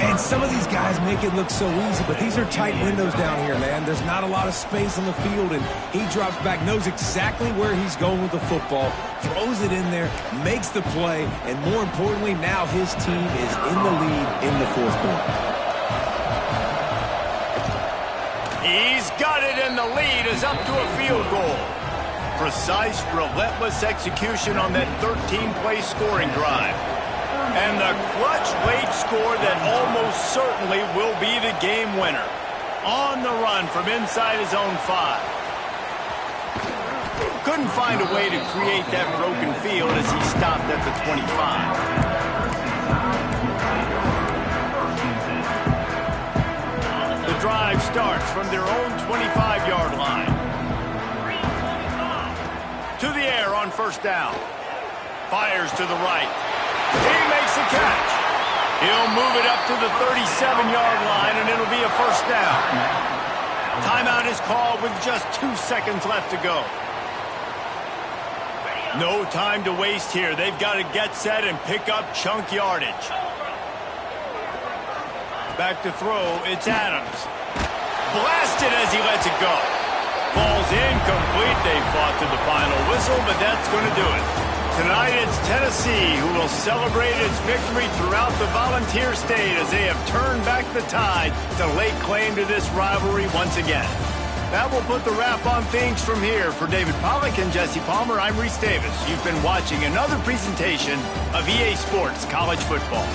And some of these guys make it look so easy, but these are tight windows down here, man. There's not a lot of space on the field, and he drops back, knows exactly where he's going with the football, throws it in there, makes the play, and more importantly, now his team is in the lead in the fourth quarter. He's got it, and the lead is up to a field goal. Precise, relentless execution on that 13-play scoring drive. And the clutch late score that almost certainly will be the game winner. On the run from inside his own 5. Couldn't find a way to create that broken field as he stopped at the 25. The drive starts from their own 25-yard line. To the air on first down. Fires to the right. He makes the catch. He'll move it up to the 37-yard line, and it'll be a first down. Timeout is called with just 2 seconds left to go. No time to waste here. They've got to get set and pick up chunk yardage. Back to throw, it's Adams. Blasted as he lets it go. Falls incomplete. They fought to the final whistle, but that's going to do it. Tonight it's Tennessee who will celebrate its victory throughout the Volunteer State as they have turned back the tide to lay claim to this rivalry once again. That will put the wrap on things from here. For David Pollack and Jesse Palmer, I'm Reese Davis. You've been watching another presentation of EA Sports College Football.